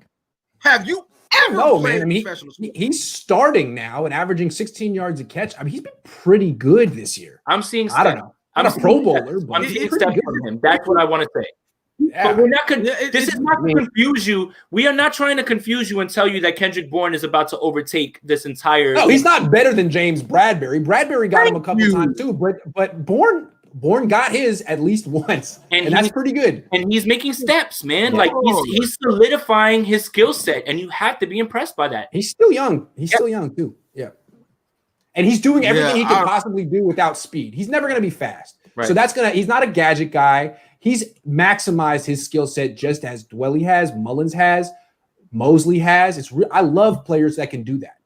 Have you ever played professional sports? He's starting now and averaging 16 yards a catch. I mean, he's been pretty good this year. I'm seeing I don't know. I'm a Pro Bowler, but I'm seeing steps from him. That's what I want to say. Yeah. But we're not. This is not to confuse you. We are not trying to confuse you and tell you that Kendrick Bourne is about to overtake this entire. No, he's not better than James Bradbury. Bradbury got him a couple times too, but Bourne got his at least once, and that's pretty good. And he's making steps, man. Like he's solidifying his skill set, and you have to be impressed by that. He's still young. Still young too. Yeah, and he's doing everything he could possibly do without speed. He's never going to be fast, so he's not a gadget guy. He's maximized his skill set just as Dwelly has, Mullins has, Mosley has. I love players that can do that.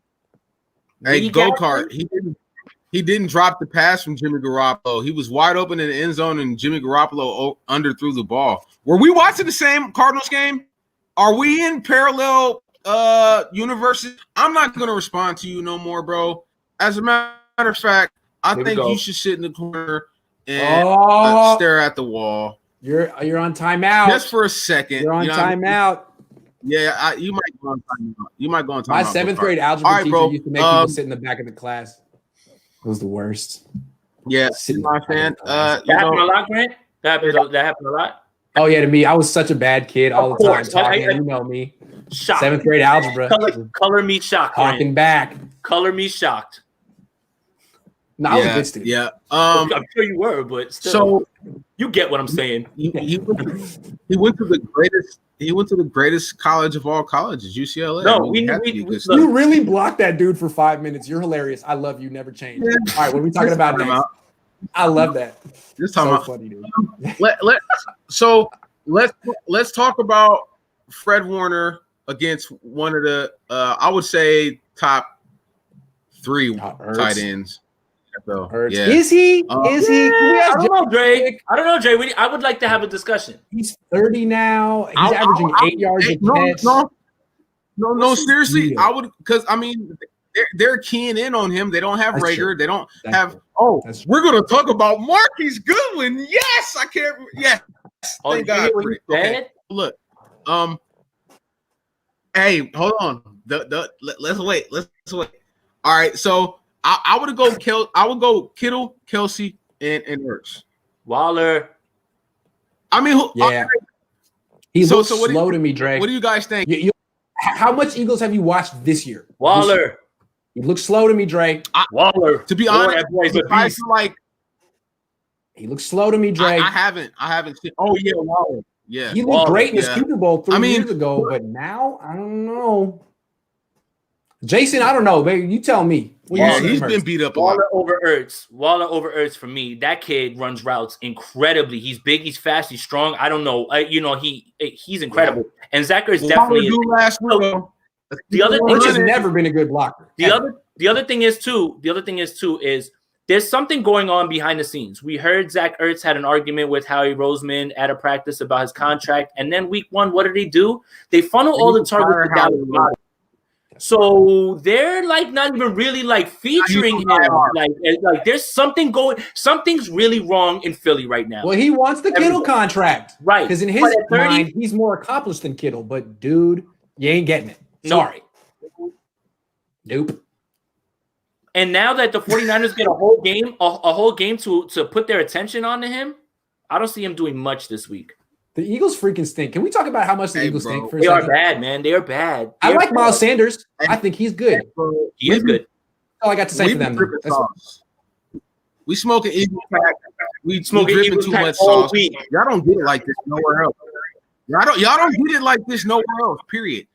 Hey, Go-Kart, he didn't drop the pass from Jimmy Garoppolo. He was wide open in the end zone, and Jimmy Garoppolo underthrew the ball. Were we watching the same Cardinals game? Are we in parallel universes? I'm not going to respond to you no more, bro. As a matter of fact, I think you should sit in the corner and stare at the wall. You're on timeout. Just for a second. You're on timeout. Yeah, you might go on timeout. My 7th grade algebra teacher used to make people sit in the back of the class. It was the worst. Yeah, my fan. That happened a lot, Grant? That happened a lot? Oh, yeah, to me. I was such a bad kid all the time. Talking, you know me. Shocked. 7th grade algebra. Color me shocked. Talking back. Color me shocked. No, I was a good student. Yeah. I'm sure you were, but still. So you get what I'm saying. He went to the greatest. He went to the greatest college of all colleges, UCLA. No, you really blocked that dude for 5 minutes. You're hilarious. I love you. Never change. Yeah. All right, what are we talking about next? I love that. This time so funny, dude. Let's talk about Fred Warner against one of the I would say top 3 tight ends. So, yeah. Is he? I don't know, Dre. I would like to have a discussion. He's 30 now. He's averaging 8 yards a catch. No, seriously. I would, because I mean, they're keying in on him. They don't have Rager. They don't have. We're gonna talk about Marquise Goodwin. Yes, I can't. Yes. Thank God. Okay. Look. Hey, hold on. Let's wait. All right, so. I would go Kittle, Kelsey, and Ertz. Waller. I mean, He looks slow to me, Dre. What do you guys think? How much Eagles have you watched this year? Waller. He looks slow to me, Dre. Waller. To be honest, that boy's a beast. like he looks slow to me, Dre. I haven't seen. Oh yeah, Waller. Yeah, he looked great in the Super Bowl 3 years ago, but now I don't know. Jason, I don't know, baby. You tell me. He's been beat up a lot. Waller over Ertz for me. That kid runs routes incredibly. He's big, he's fast, he's strong. I don't know. He's incredible. Yeah. And Zach Ertz definitely the other thing has never been a good blocker. The other thing is there's something going on behind the scenes. We heard Zach Ertz had an argument with Howie Roseman at a practice about his contract, and then week 1, what do? They funnel all the targets to Dallas. So they're like not even really like featuring him. Like there's something's really wrong in Philly right now. Well, he wants the Kittle contract, right? Because in his mind, he's more accomplished than Kittle. But dude, you ain't getting it. Sorry. Nope. And now that the 49ers get a whole game to put their attention onto him, I don't see him doing much this week. The Eagles freaking stink. Can we talk about how much the Eagles stink for a second? They are bad, man. They are bad. I like Miles Sanders. I think he's good. He is good. That's all I got to say for them. We smoking Eagles pack. We dripping too much sauce. Y'all don't get it like this nowhere else. Y'all don't get it like this nowhere else. Period.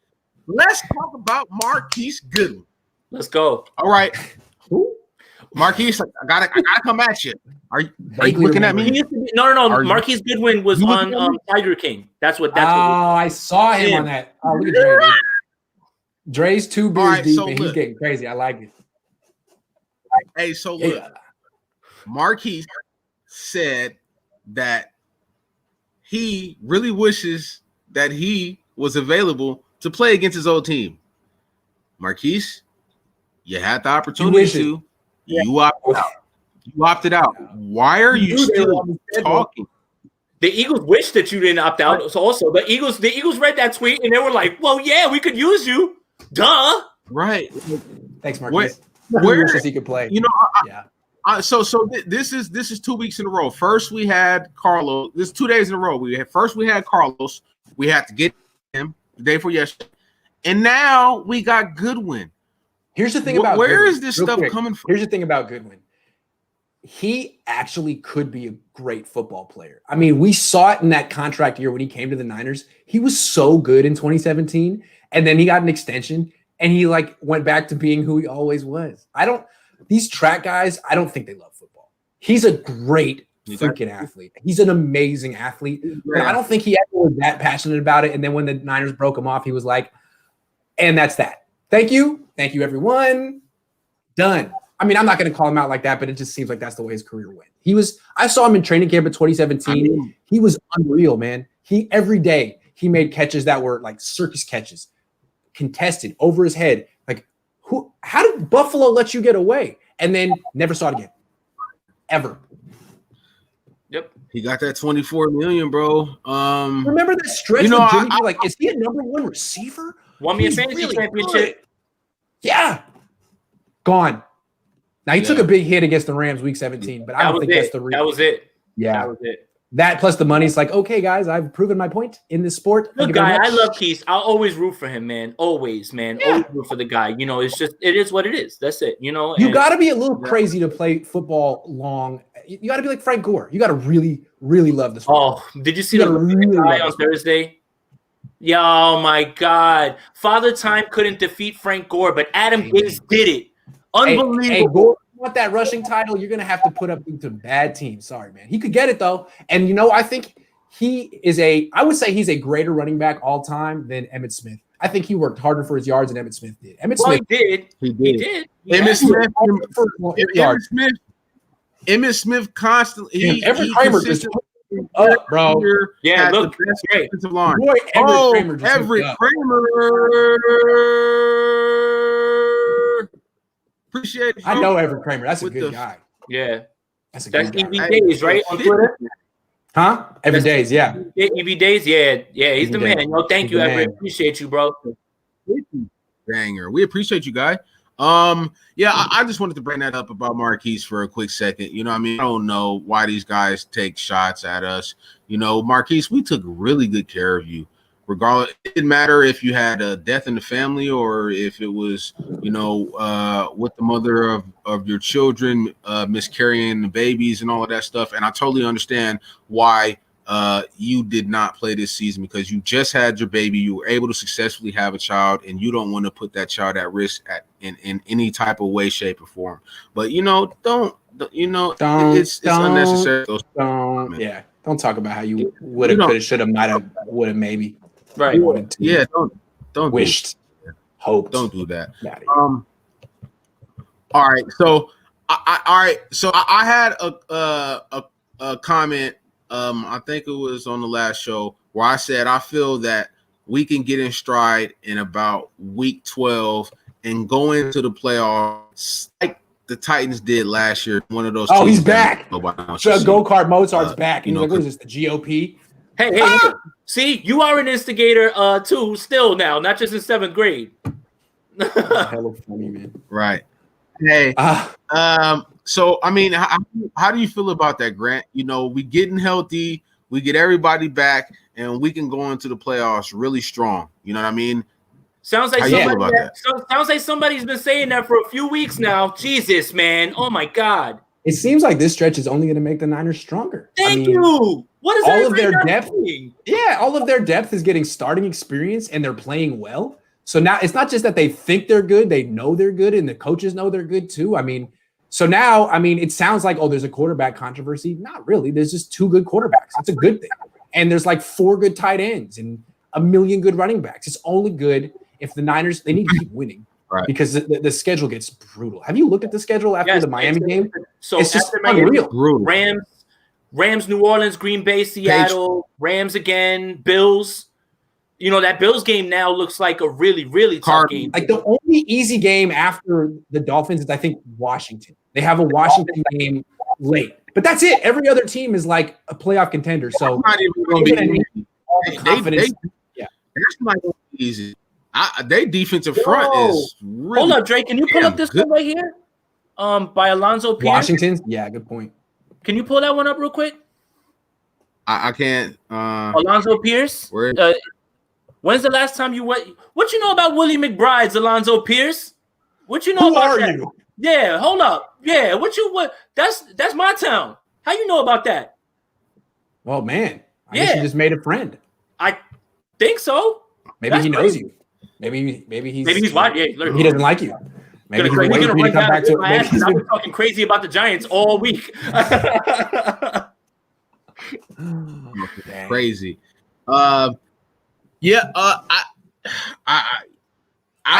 Let's talk about Marquise Goodwin. Let's go. All right. Marquise, I gotta come at you. Are you looking at me? No. Marquise Goodwin was on Tiger King. That's what. I saw him on that. Oh, look at Dre. Dude. Dre's 2 beers deep, and he's getting crazy. I like it. Hey, so look, Marquise said that he really wishes that he was available to play against his old team. Marquise, you had the opportunity to. You opted out. Why are you still talking? The Eagles wish that you didn't opt out. So also, the Eagles read that tweet and they were like, "Well, yeah, we could use you." Duh. Right. Thanks, Marquise. Where wishes he could play? So this is 2 weeks in a row. First we had Carlos. This is 2 days in a row. We had Carlos. We had to get him the day before yesterday, and now we got Goodwin. Here's the thing about where Goodwin. is this stuff coming from? Here's the thing about Goodwin. He actually could be a great football player. I mean, we saw it in that contract year when he came to the Niners. He was so good in 2017, and then he got an extension, and he went back to being who he always was. These track guys, I don't think they love football. He's a great freaking athlete. He's an amazing athlete, but I don't think he ever was that passionate about it. And then when the Niners broke him off, he was like, and that's that. Thank you, everyone. Done. I mean, I'm not going to call him out like that, but it just seems like that's the way his career went. I saw him in training camp in 2017. He was unreal, man. Every day he made catches that were like circus catches, contested over his head. How did Buffalo let you get away? And then never saw it again. Ever. Yep. He got that $24 million, bro. Remember that stretch with Jimmy G? Is he a number 1 receiver? Won me a fantasy championship. Yeah. Gone. Now, he took a big hit against the Rams week 17, but I don't think that's the reason. That was it. Yeah. That was it. That plus the money. It's like, okay, guys, I've proven my point in this sport. Look, guy, I love Keith. I'll always root for him, man. Always, man. Yeah. Always root for the guy. It is what it is. That's it. You got to be a little crazy to play football long. You got to be like Frank Gore. You got to really, really love this. Oh, did you see the guy on Thursday? Yeah, oh my God. Father Time couldn't defeat Frank Gore, but Adam Gase did it. Unbelievable. Hey, Gore, you want that rushing title? You're going to have to put up into bad teams. Sorry, man. He could get it, though. And, I think I would say he's a greater running back all time than Emmitt Smith. I think he worked harder for his yards than Emmitt Smith did. He did. Emmitt Smith constantly. Every Kramer just up, bro. Yeah, look, great. Boy, Everett Kramer. Appreciate it. I know Everett Kramer. That's a good guy. Yeah. That's EV Days, right? On Twitter? Huh? EV Days, yeah. EV Days, yeah. He's the man. Thank you, Everett. Appreciate you, bro. Banger. We appreciate you, guy. Yeah, I just wanted to bring that up about Marquise for a quick second. You know, I mean, I don't know why these guys take shots at us. You know, Marquise, we took really good care of you. Regardless, it didn't matter if you had a death in the family or if it was, you know, with the mother of your children miscarrying the babies and all of that stuff. And I totally understand why you did not play this season, because you just had your baby. You were able to successfully have a child, and you don't want to put that child at risk in any type of way, shape, or form. But it's unnecessary. Don't talk about how you would have, could have, should have, might have, would have, maybe. Right. Wanted to. Yeah. Don't wished. Hoped. Don't do that. All right. So I had a comment. I think it was on the last show where I said I feel that we can get in stride in about week 12 and go into the playoffs like the Titans did last year. One of those. Oh, he's back. Go-Kart Mozart's back. And what is this? The GOP? Hey, see, you are an instigator too, still now, not just in 7th grade. Hella funny, man. Right. Hey. So I mean, how do you feel about that, Grant? You know, we getting healthy, we get everybody back, and we can go into the playoffs really strong. You know what I mean? Sounds like somebody's been saying that for a few weeks now. Jesus, man. Oh my God. It seems like this stretch is only going to make the Niners stronger. Thank you. What is all of their depth? Yeah, all of their depth is getting starting experience, and they're playing well. So now it's not just that they think they're good; they know they're good, and the coaches know they're good too. I mean, so now, I mean, it sounds like, oh, there's a quarterback controversy. Not really. There's just 2 good quarterbacks. That's a good thing. And there's like 4 good tight ends and a million good running backs. It's only good if the Niners, they need to keep winning. Right. Because the schedule gets brutal. Have you looked at the schedule after the Miami game? So it's just unreal. Rams, New Orleans, Green Bay, Seattle, Rams again, Bills. You know, that Bills game now looks like a really, really tough game. Like the only easy game after the Dolphins is, I think, Washington. They have a Washington game late. But that's it. Every other team is like a playoff contender. So not even going to be confidence. That's not going to be easy. Their defensive front is really. Hold up, Drake. Can you pull up this one right here? By Alonzo Pierce. Washington? Yeah, good point. Can you pull that one up real quick? I can't. Alonzo Pierce. When's the last time you went? What you know about Willie McBride's Alonzo Pierce? What you know about that? You? Yeah, hold up. Yeah, what? That's my town. How you know about that? Well, man, I guess you just made a friend. I think so. Maybe he knows you. Maybe he's watching. Yeah, he doesn't like you. Maybe he's waiting for you to come back to it. I've been talking crazy about the Giants all week. Crazy. I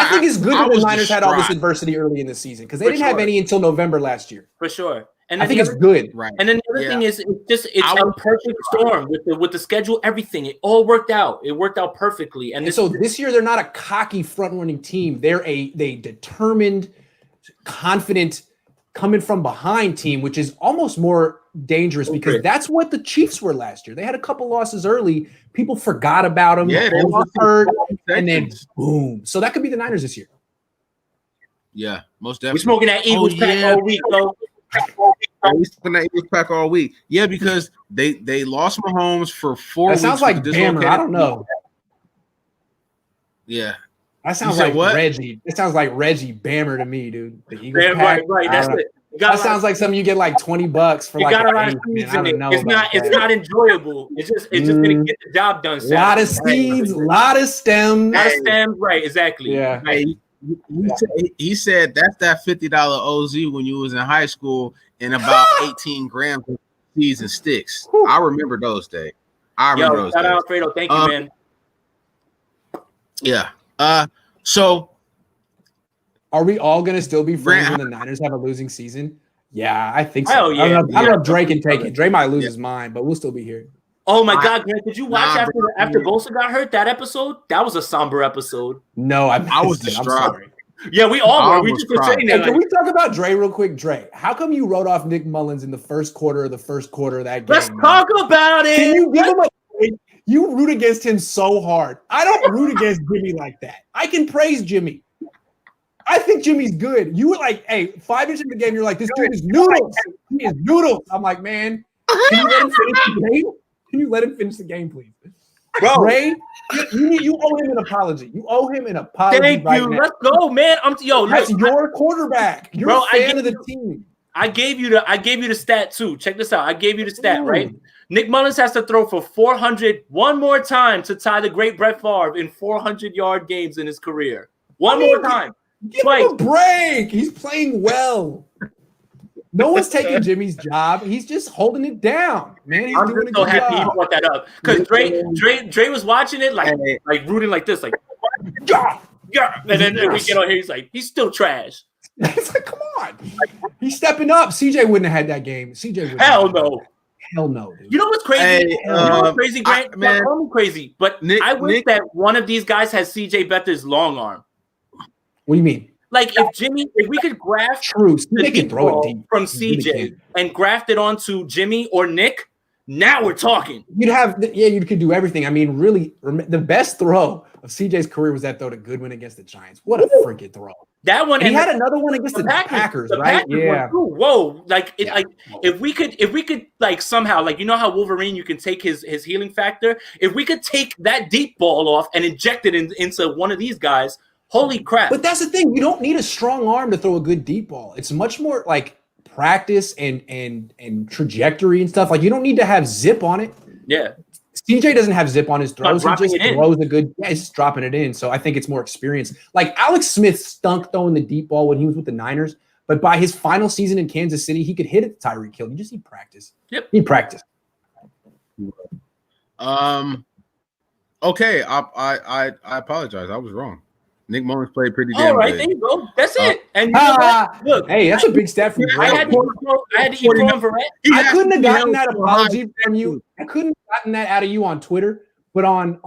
think it's good that the Niners had all this adversity early in the season because they didn't have any until November last year. For sure. And I think it's good. Right. And then the other thing is it's a perfect storm with the schedule, everything. It all worked out. It worked out perfectly. And so this year they're not a cocky front-running team. They're a determined, confident, coming from behind team, which is almost more dangerous because that's what the Chiefs were last year. They had a couple losses early. People forgot about them. Yeah, they overheard, and then boom. So that could be the Niners this year. Yeah, most definitely. We're smoking that Eagles pack all week, though. We're smoking that Eagles pack all week. Yeah, because they lost Mahomes for 4 weeks. That sounds like Bammer. I don't know. Yeah. That sounds like Reggie. It sounds like Reggie Bammer to me, dude. The Eagles pack. Right. That's it. That sounds like something you get like $20 for. You like got a lot of seeds in it. It's not enjoyable. It's just gonna get the job done. A lot of seeds, a lot of stems. Right? Exactly. Yeah. Right. He said that's that $50 OZ when you was in high school and about 18 grams of seeds and sticks. I remember those days. Shout out Alfredo. Thank you, man. Yeah. So. Are we all going to still be friends when the Niners have a losing season? Yeah, I think so. Yeah. I don't know if Dre can take it. Dre might lose his mind, but we'll still be here. Oh, my God, Grant, did you watch after Bosa got hurt, that episode? That was a somber episode. No, I was distraught. Yeah, we all were. We just were saying that. Can we talk about Dre real quick? Dre, how come you wrote off Nick Mullins in the first quarter of that game? Let's talk about it. Can you give him you root against him so hard. I don't root against Jimmy like that. I can praise Jimmy. I think Jimmy's good. You were like, hey, 5 minutes into the game, you're like, this dude is noodles. He is noodles. I'm like, man, can you let him finish the game? Can you let him finish the game, please? Bro, Ray, you owe him an apology. You owe him an apology. Thank you. Now. Let's go, man. That's your quarterback. You're a fan of the team. I gave you the stat too. Check this out. I gave you the stat, right? Nick Mullins has to throw for 400 one more time to tie the great Brett Favre in 400-yard games in his career. One more time. Give him a break. He's playing well. No one's taking Jimmy's job. He's just holding it down, man. He's doing a good happy job. he brought that up because Trey was watching it like rooting like this, like yeah, and then we get on here. He's like, he's still trash. It's like, come on, he's stepping up. CJ wouldn't have had that game. CJ would. Hell no. Hell no, dude. You know what's crazy? You know what's crazy, Grant? Man, I'm crazy, but I wish that one of these guys has CJ Beathard's long arm. What do you mean? Like if we could graft they can throw it deep from CJ and graft it onto Jimmy or Nick, now we're talking. You could do everything. I mean, really, the best throw of CJ's career was that throw to Goodwin against the Giants. What a freaking throw! That one, and he had another one against the Packers, right? Yeah. Whoa! If we could like somehow, like, you know how Wolverine, you can take his healing factor. If we could take that deep ball off and inject it into one of these guys. Holy crap. But that's the thing. You don't need a strong arm to throw a good deep ball. It's much more like practice and trajectory and stuff. Like, you don't need to have zip on it. Yeah. CJ doesn't have zip on his throws. He just throws he's just dropping it in. So I think it's more experience. Like, Alex Smith stunk throwing the deep ball when he was with the Niners. But by his final season in Kansas City, he could hit it to Tyreek Hill. You just need practice. Yep. Need practice. Okay. I apologize. I was wrong. Nick Mullins played pretty damn good. All right, good. there you go. That's it. And look, hey, that's a big step for you. I had to eat on Verrett. I couldn't have gotten that apology from you. I couldn't have gotten that out of you on Twitter, but on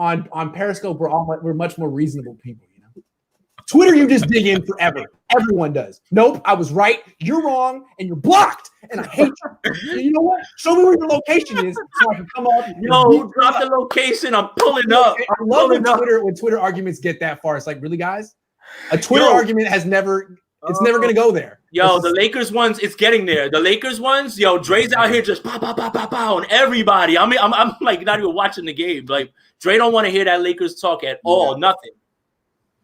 Periscope, we're much more reasonable people. You know, Twitter, you just dig in forever. Everyone does. Nope, I was right. You're wrong, and you're blocked. And I hate you. You know what? Show me where your location is so I can come up. No, drop the location. I'm pulling up. I love when Twitter arguments get that far. It's like, really, guys? A Twitter argument it's never going to go there. Yo, the Lakers ones, it's getting there. The Lakers ones, Dre's out here just pow, pow, pow, pow, pow on everybody. I mean, I'm like not even watching the game. Like, Dre don't want to hear that Lakers talk at all. Nothing.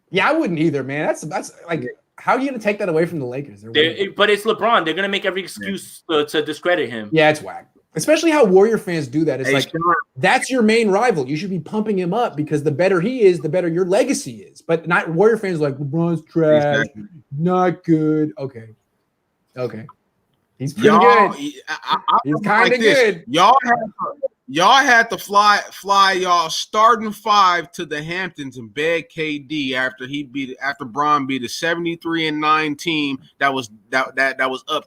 Yeah, I wouldn't either, man. That's like, how are you going to take that away from the Lakers? But it's LeBron. They're going to make every excuse to discredit him. Yeah, it's whack. Especially how Warrior fans do that. It's that's your main rival. You should be pumping him up because the better he is, the better your legacy is. But not Warrior fans like, LeBron's trash, not good. Okay. He's pretty good. He's kind of good. Y'all had to fly y'all starting five to the Hamptons and beg KD after Bron beat a 73-9 team that was up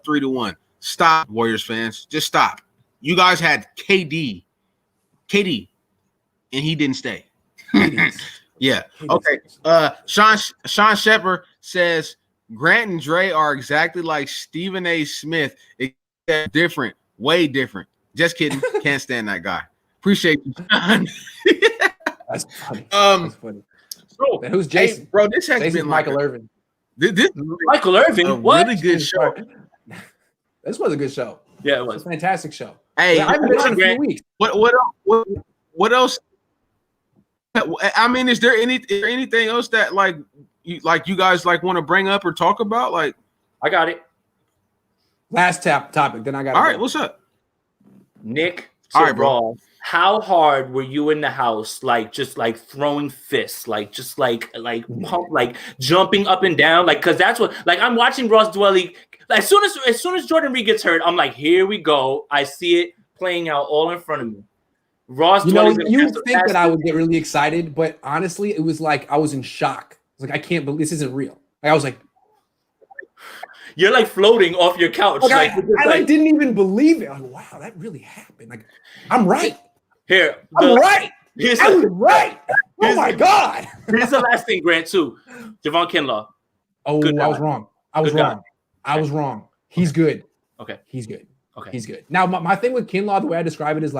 3-1. Stop, Warriors fans. Just stop. You guys had KD, and he didn't stay. Yeah. Okay. Sean Shepard says Grant and Dre are exactly like Stephen A. Smith, except different, way different. Just kidding. Can't stand that guy. Appreciate you, Sean. That's funny. That's funny. So, who's Jason? Hey, bro, this has Jason's been Michael Irvin. This Michael Irvin. A really good show. This was a good show. Yeah, it was a fantastic show. Hey, I haven't been on in a few weeks. What else? I mean, is there anything else that you guys want to bring up or talk about? Like, I got it. Last topic. Then I got. All right, what's up, Nick? All right, bro. How hard were you in the house, just throwing fists, pump, jumping up and down, because that's what, I'm watching Ross Dwelly. As soon as Jordan Reed gets hurt, I'm like, here we go. I see it playing out all in front of me. Ross, you think that I would get really excited, but honestly, it was like I was in shock. I was like, I can't believe this isn't real. I was like, you're floating off your couch. I didn't even believe it. Wow, that really happened. I'm right. I'm right. I was right. Oh my God. Here's the last thing, Grant, too. Javon Kinlaw. Oh, I was wrong. I was wrong. He's good. Okay. He's good. Okay. He's good. Now, my thing with Kinlaw, the way I describe it is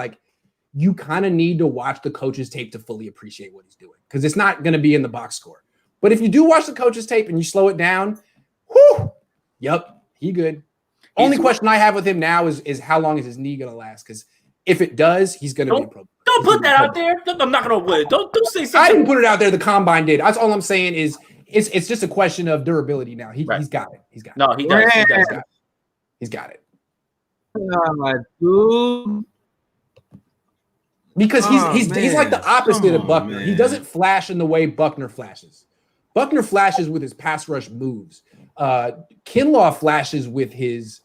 you kind of need to watch the coach's tape to fully appreciate what he's doing because it's not going to be in the box score. But if you do watch the coach's tape and you slow it down, Whew. Yep, he good. Only question I have with him now is how long is his knee gonna last? Because if it does, he's gonna be a pro. Don't put that out there. I'm not gonna win. Don't say something. I didn't put it out there. The combine did. That's all I'm saying is it's just a question of durability now. He's got it. He's got it. No, he does. He's got it. Dude. Because he's like the opposite of Buckner. Man. He doesn't flash in the way Buckner flashes. Buckner flashes with his pass rush moves. Kinlaw flashes with his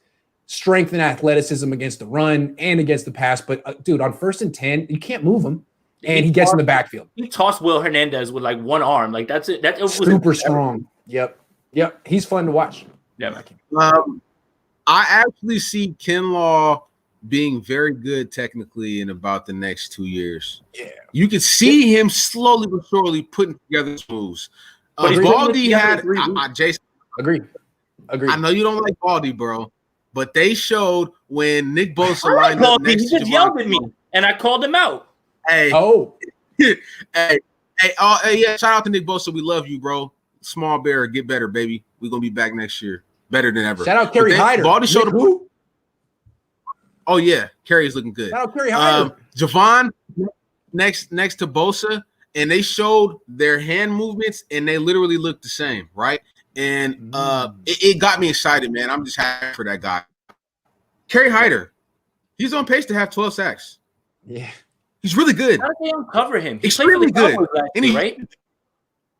strength and athleticism against the run and against the pass. But dude, on 1st and 10, you can't move him, and he gets in the backfield. He tossed Will Hernandez with like one arm. Like that's it. That was super strong. Yep. He's fun to watch. Yeah. I actually see Kinlaw being very good technically in about the next 2 years. Yeah. You can see him slowly but surely putting together his moves. Baldy had Jason. Agreed. I know you don't like Baldy, bro, but they showed when Nick Bosa lined up next to he just yelled at me, and I called him out. Hey, yeah. Shout out to Nick Bosa. We love you, bro. Small bear, get better, baby. We're gonna be back next year, better than ever. Shout out Kerry Hyder. Baldy showed who? Oh yeah, Kerry's looking good. Shout out Kerry Hyder. Javon next to Bosa, and they showed their hand movements, and they literally looked the same, right? And it got me excited, man. I'm just happy for that guy. Kerry Hyder, he's on pace to have 12 sacks. Yeah, he's really good. How did they uncover him? He's really good. Right?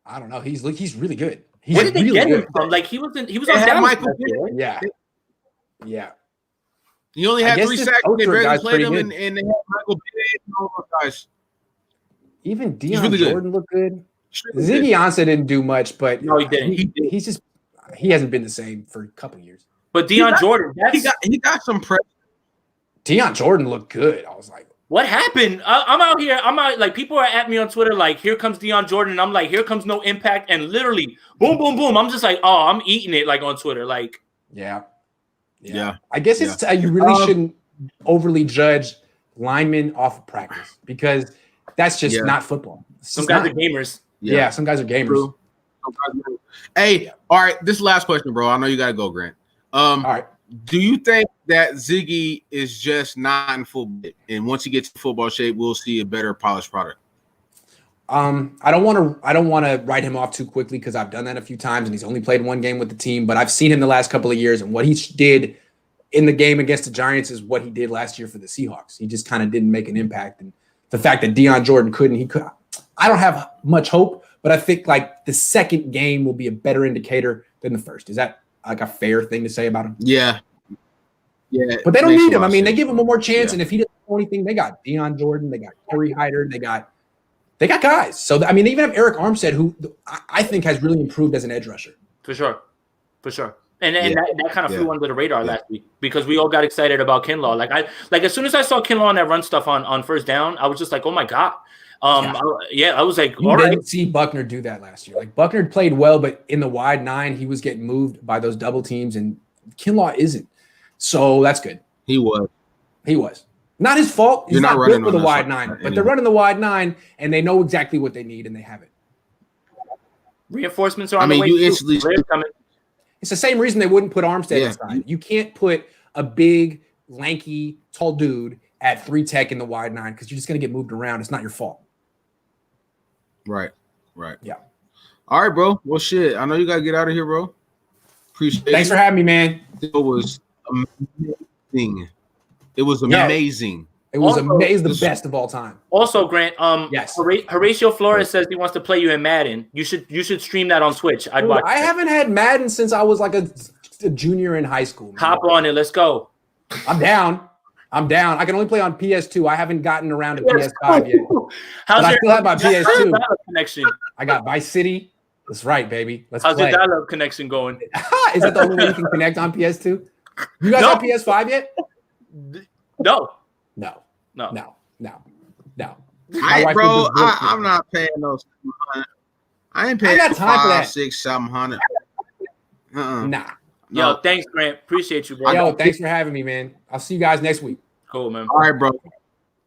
I don't know. He's really good. Where did they get him from? Like he was on Dallas. Michael. Yeah. He only had 3 sacks. They barely played him, and they had Michael Bennett and all those guys. Even Deion Jordan looked good. Ziggy Ansah didn't do much, but no, he didn't. He hasn't been the same for a couple of years. But Deion Jordan, he got some pressure. Deion Jordan looked good. I was like, what happened? I'm out here. Like people are at me on Twitter, like, here comes Deion Jordan. And I'm like, here comes no impact, and literally, boom, boom, boom. I'm just like, oh, I'm eating it, like on Twitter, like, yeah. I guess it's you really shouldn't overly judge linemen off of practice because that's just not football. Some guys are gamers. Yeah, some guys are gamers. Hey, all right. This last question, bro. I know you gotta go, Grant. All right. Do you think that Ziggy is just not in full, and once he gets to football shape, we'll see a better polished product? I don't want to write him off too quickly because I've done that a few times, and he's only played one game with the team. But I've seen him the last couple of years, and what he did in the game against the Giants is what he did last year for the Seahawks. He just kind of didn't make an impact, and the fact that Deion Jordan couldn't, I don't have much hope, but I think like the second game will be a better indicator than the first. Is that like a fair thing to say about him? Yeah. But they don't need him. I mean, they give him one more chance, and if he doesn't do anything, they got Deion Jordan, they got Kerry Hyder, they got guys. So I mean, they even have Eric Armstead, who I think has really improved as an edge rusher. For sure. And that kind of flew under the radar last week because we all got excited about Kinlaw. Like as soon as I saw Kinlaw on that run stuff on first down, I was just like, oh my God. I was like, you didn't see Buckner do that last year. Like Buckner played well, but in the wide 9, he was getting moved by those double teams, and Kinlaw isn't. So that's good. He was. Not his fault. He's not built for the wide 9, but they're running the wide 9, and they know exactly what they need, and they have it. Reinforcements are on the way. It's the same reason they wouldn't put Armstead inside. You can't put a big, lanky, tall dude at 3 tech in the wide 9 because you're just going to get moved around. It's not your fault. Right. Yeah. All right, bro. Well, shit. I know you got to get out of here, bro. Appreciate it. Thanks for having me, man. It was amazing. It was amazing. It was amazing. The best of all time. Also, Grant, yes. Horatio Flores says he wants to play you in Madden. You should stream that on Twitch. I'd watch. I haven't had Madden since I was like a junior in high school. Man. Hop on it. Let's go. I'm down. I can only play on PS2. I haven't gotten around to PS5 yet. I still have my PS2 connection. I got Vice City. That's right, baby. Let's How's play. your dial-up connection going? Is that the only way you can connect on PS2? You guys have PS5 yet? No. Bro, I'm not paying those. I ain't paying $500, $600, $700. Nah. Yo, thanks, Grant. Appreciate you, bro. Yo, thanks for having me, man. I'll see you guys next week. Cool, man. All right, bro.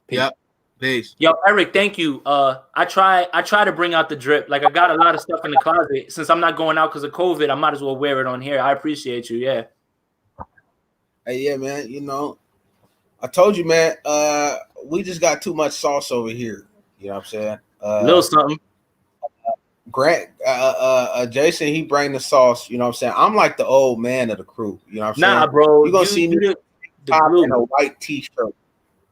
Peace. Yep. Peace. Yo, Eric, thank you. I try to bring out the drip. Like I got a lot of stuff in the closet. Since I'm not going out because of COVID, I might as well wear it on here. I appreciate you. Yeah. Hey, yeah, man. You know, I told you, man. We just got too much sauce over here. You know what I'm saying? Little something. Grant, Jason, he bring the sauce. You know what I'm saying? I'm like the old man of the crew. You know what I'm saying? Nah, bro. You gonna see me the in a white t-shirt.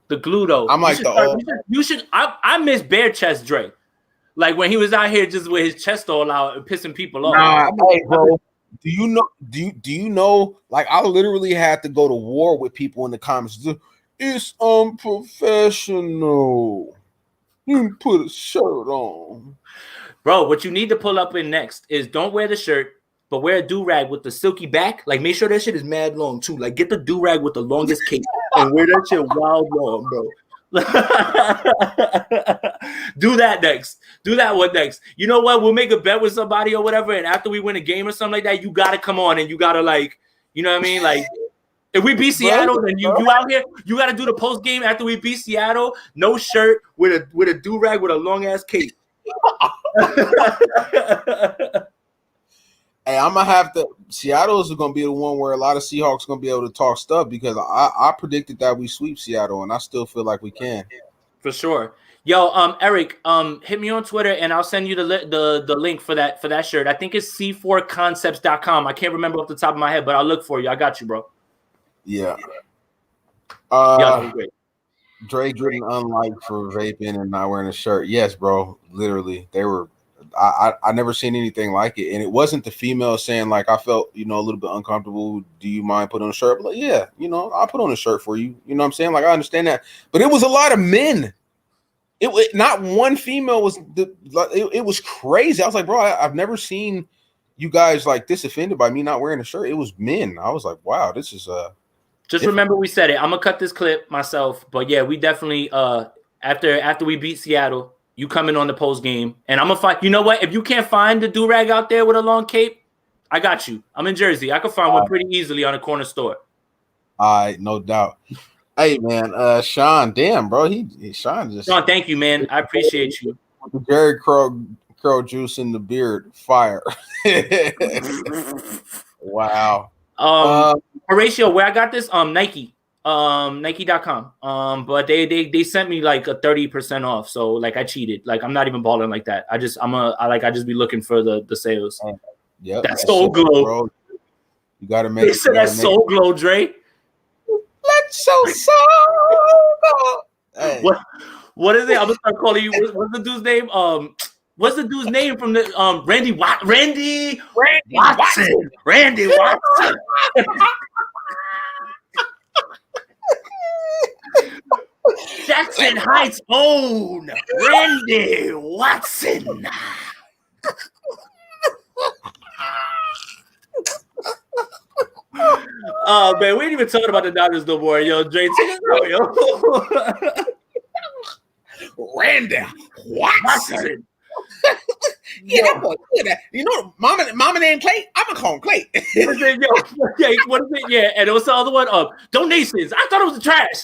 The glue, though. I'm like the old. You should. I miss bare chest Dre. Like when he was out here just with his chest all out and pissing people off. Nah, hey, bro. Do you know? Do you know? Like I literally had to go to war with people in the comments. It's unprofessional. You put a shirt on. Bro, what you need to pull up in next is don't wear the shirt, but wear a do-rag with the silky back. Like, make sure that shit is mad long, too. Like, get the do-rag with the longest cape and wear that shit wild long, bro. Do that next. Do that one next. You know what? We'll make a bet with somebody or whatever, and after we win a game or something like that, you got to come on and you got to, like, you know what I mean? Like, if we beat Seattle, then you out here, you got to do the post game after we beat Seattle. No shirt with a do-rag with a long-ass cape. Hey, I'm gonna have to. Seattle is gonna be the one where a lot of Seahawks gonna be able to talk stuff because I predicted that we sweep Seattle, and I still feel like we can. For sure. Yo, Eric, hit me on Twitter and I'll send you the link for that shirt. I think it's c4concepts.com. I can't remember off the top of my head, but I'll look for you. I got you, bro. Yeah. Great. Dre getting unliked for vaping and not wearing a shirt. Yes, bro. Literally, they were. I never seen anything like it, and it wasn't the female saying like I felt a little bit uncomfortable. Do you mind putting on a shirt? But like, yeah, I'll put on a shirt for you. You know what I'm saying? Like I understand that, but it was a lot of men. It not one female was. It was crazy. I was like, bro, I've never seen you guys like this offended by me not wearing a shirt. It was men. I was like, wow, this is Just different. Remember we said it. I'm gonna cut this clip myself, but yeah, we definitely after we beat Seattle, you come in on the post game, and I'm gonna find. You know what? If you can't find the do rag out there with a long cape, I got you. I'm in Jersey. I can find one pretty easily on a corner store. No doubt. Hey man, Sean, damn bro, Sean, thank you, man. I appreciate you. The Jerry Crow juice in the beard, fire. Wow. Horatio, where I got this, Nike, Nike.com. But they sent me like a 30% off. So like I cheated. Like I'm not even balling like that. I just be looking for the sales. Yeah, that's Soul Glow. Bro. You gotta make. They said that's Soul Glow, Dre. Let's show Soul Glow. Hey. What is it? I'm gonna start calling you. What's the dude's name? What's the dude's name from the Randy Watson. Randy Watson. Jackson Heights own Randy Watson. Oh man, we ain't even talking about the Dodgers no more, yo. Dre, take it out, yo. Randy Watson. Yeah, that boy good. Mama named Clay. I'm gonna call him Clay. What is it? Yeah, and it was the other one. Donations. I thought it was the trash.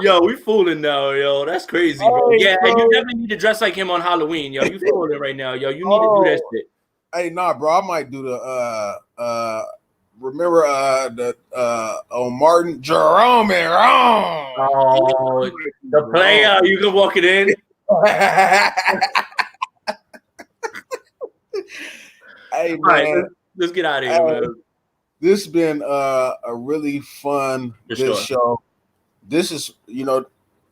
Yo, we fooling now, yo. That's crazy, bro. Yeah, and you definitely need to dress like him on Halloween, yo. You fooling right now, yo. You need to do that shit. Hey, nah, bro. I might do the remember Martin Jerome. Oh, the player. You can walk it in. Hey, man. Right, let's get out of here, man. This has been a really fun show. This is,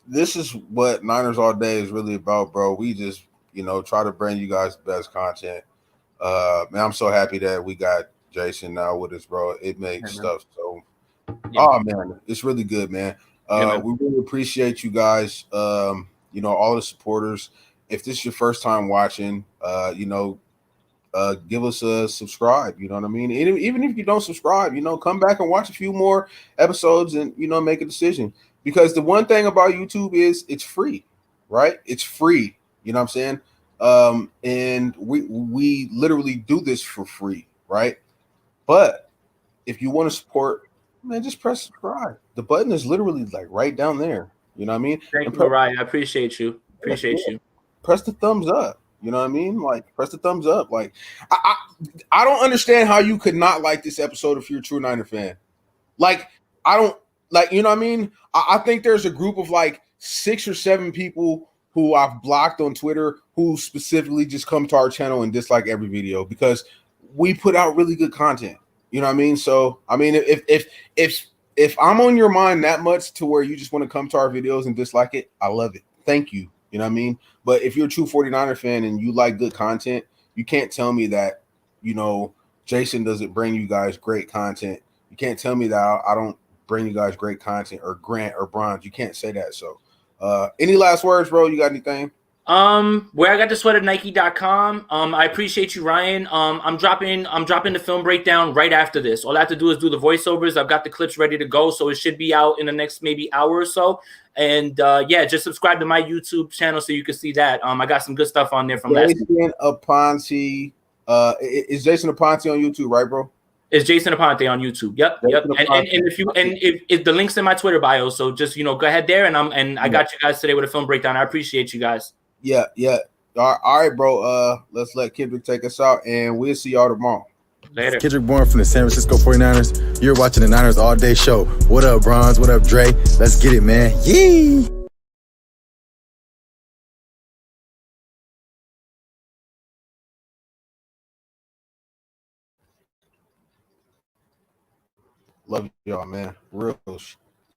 this is what Niners All Day is really about, bro. We just, try to bring you guys the best content. Man, I'm so happy that we got Jason now with us, bro. It makes stuff so. Yeah. Oh man, it's really good, man. We really appreciate you guys. All the supporters. If this is your first time watching, give us a subscribe. You know what I mean? Even if you don't subscribe, come back and watch a few more episodes and make a decision. Because the one thing about YouTube is it's free, right? It's free. You know what I'm saying? And we literally do this for free, right? But if you want to support Man, just press subscribe. The button is literally like right down there. You know what I mean? Thank you, Mariah. I appreciate you. Appreciate you. Press the thumbs up. You know what I mean? Like, press the thumbs up. Like, I don't understand how you could not like this episode if you're a true Niner fan. Like, I don't like, you know what I mean? I think there's a group of like 6 or 7 people who I've blocked on Twitter who specifically just come to our channel and dislike every video because we put out really good content. You know what I mean? So, I mean, if I'm on your mind that much to where you just want to come to our videos and dislike it, I love it. Thank you. You know what I mean? But if you're a true 49er fan and you like good content, you can't tell me that, you know, Jason doesn't bring you guys great content. You can't tell me that I don't bring you guys great content, or Grant or Bronze. You can't say that. So any last words, bro? You got anything? Where I got the sweater, Nike.com. I appreciate you, Ryan. I'm dropping the film breakdown right after this. All I have to do is do the voiceovers. I've got the clips ready to go, so it should be out in the next maybe hour or so. And yeah, just subscribe to my YouTube channel so you can see that. I got some good stuff on there from last week. Jason Aponte. Is Jason Aponte on YouTube, right, bro? It's Jason Aponte on YouTube. Yep. And if the link's in my Twitter bio, so just go ahead there, and I got you guys today with a film breakdown. I appreciate you guys. Yeah. All right, bro. Let's let Kendrick take us out, and we'll see y'all tomorrow. Later. Kendrick Bourne from the San Francisco 49ers. You're watching the Niners All Day Show. What up, Bronze? What up, Dre? Let's get it, man. Yee! Love y'all, man. Real.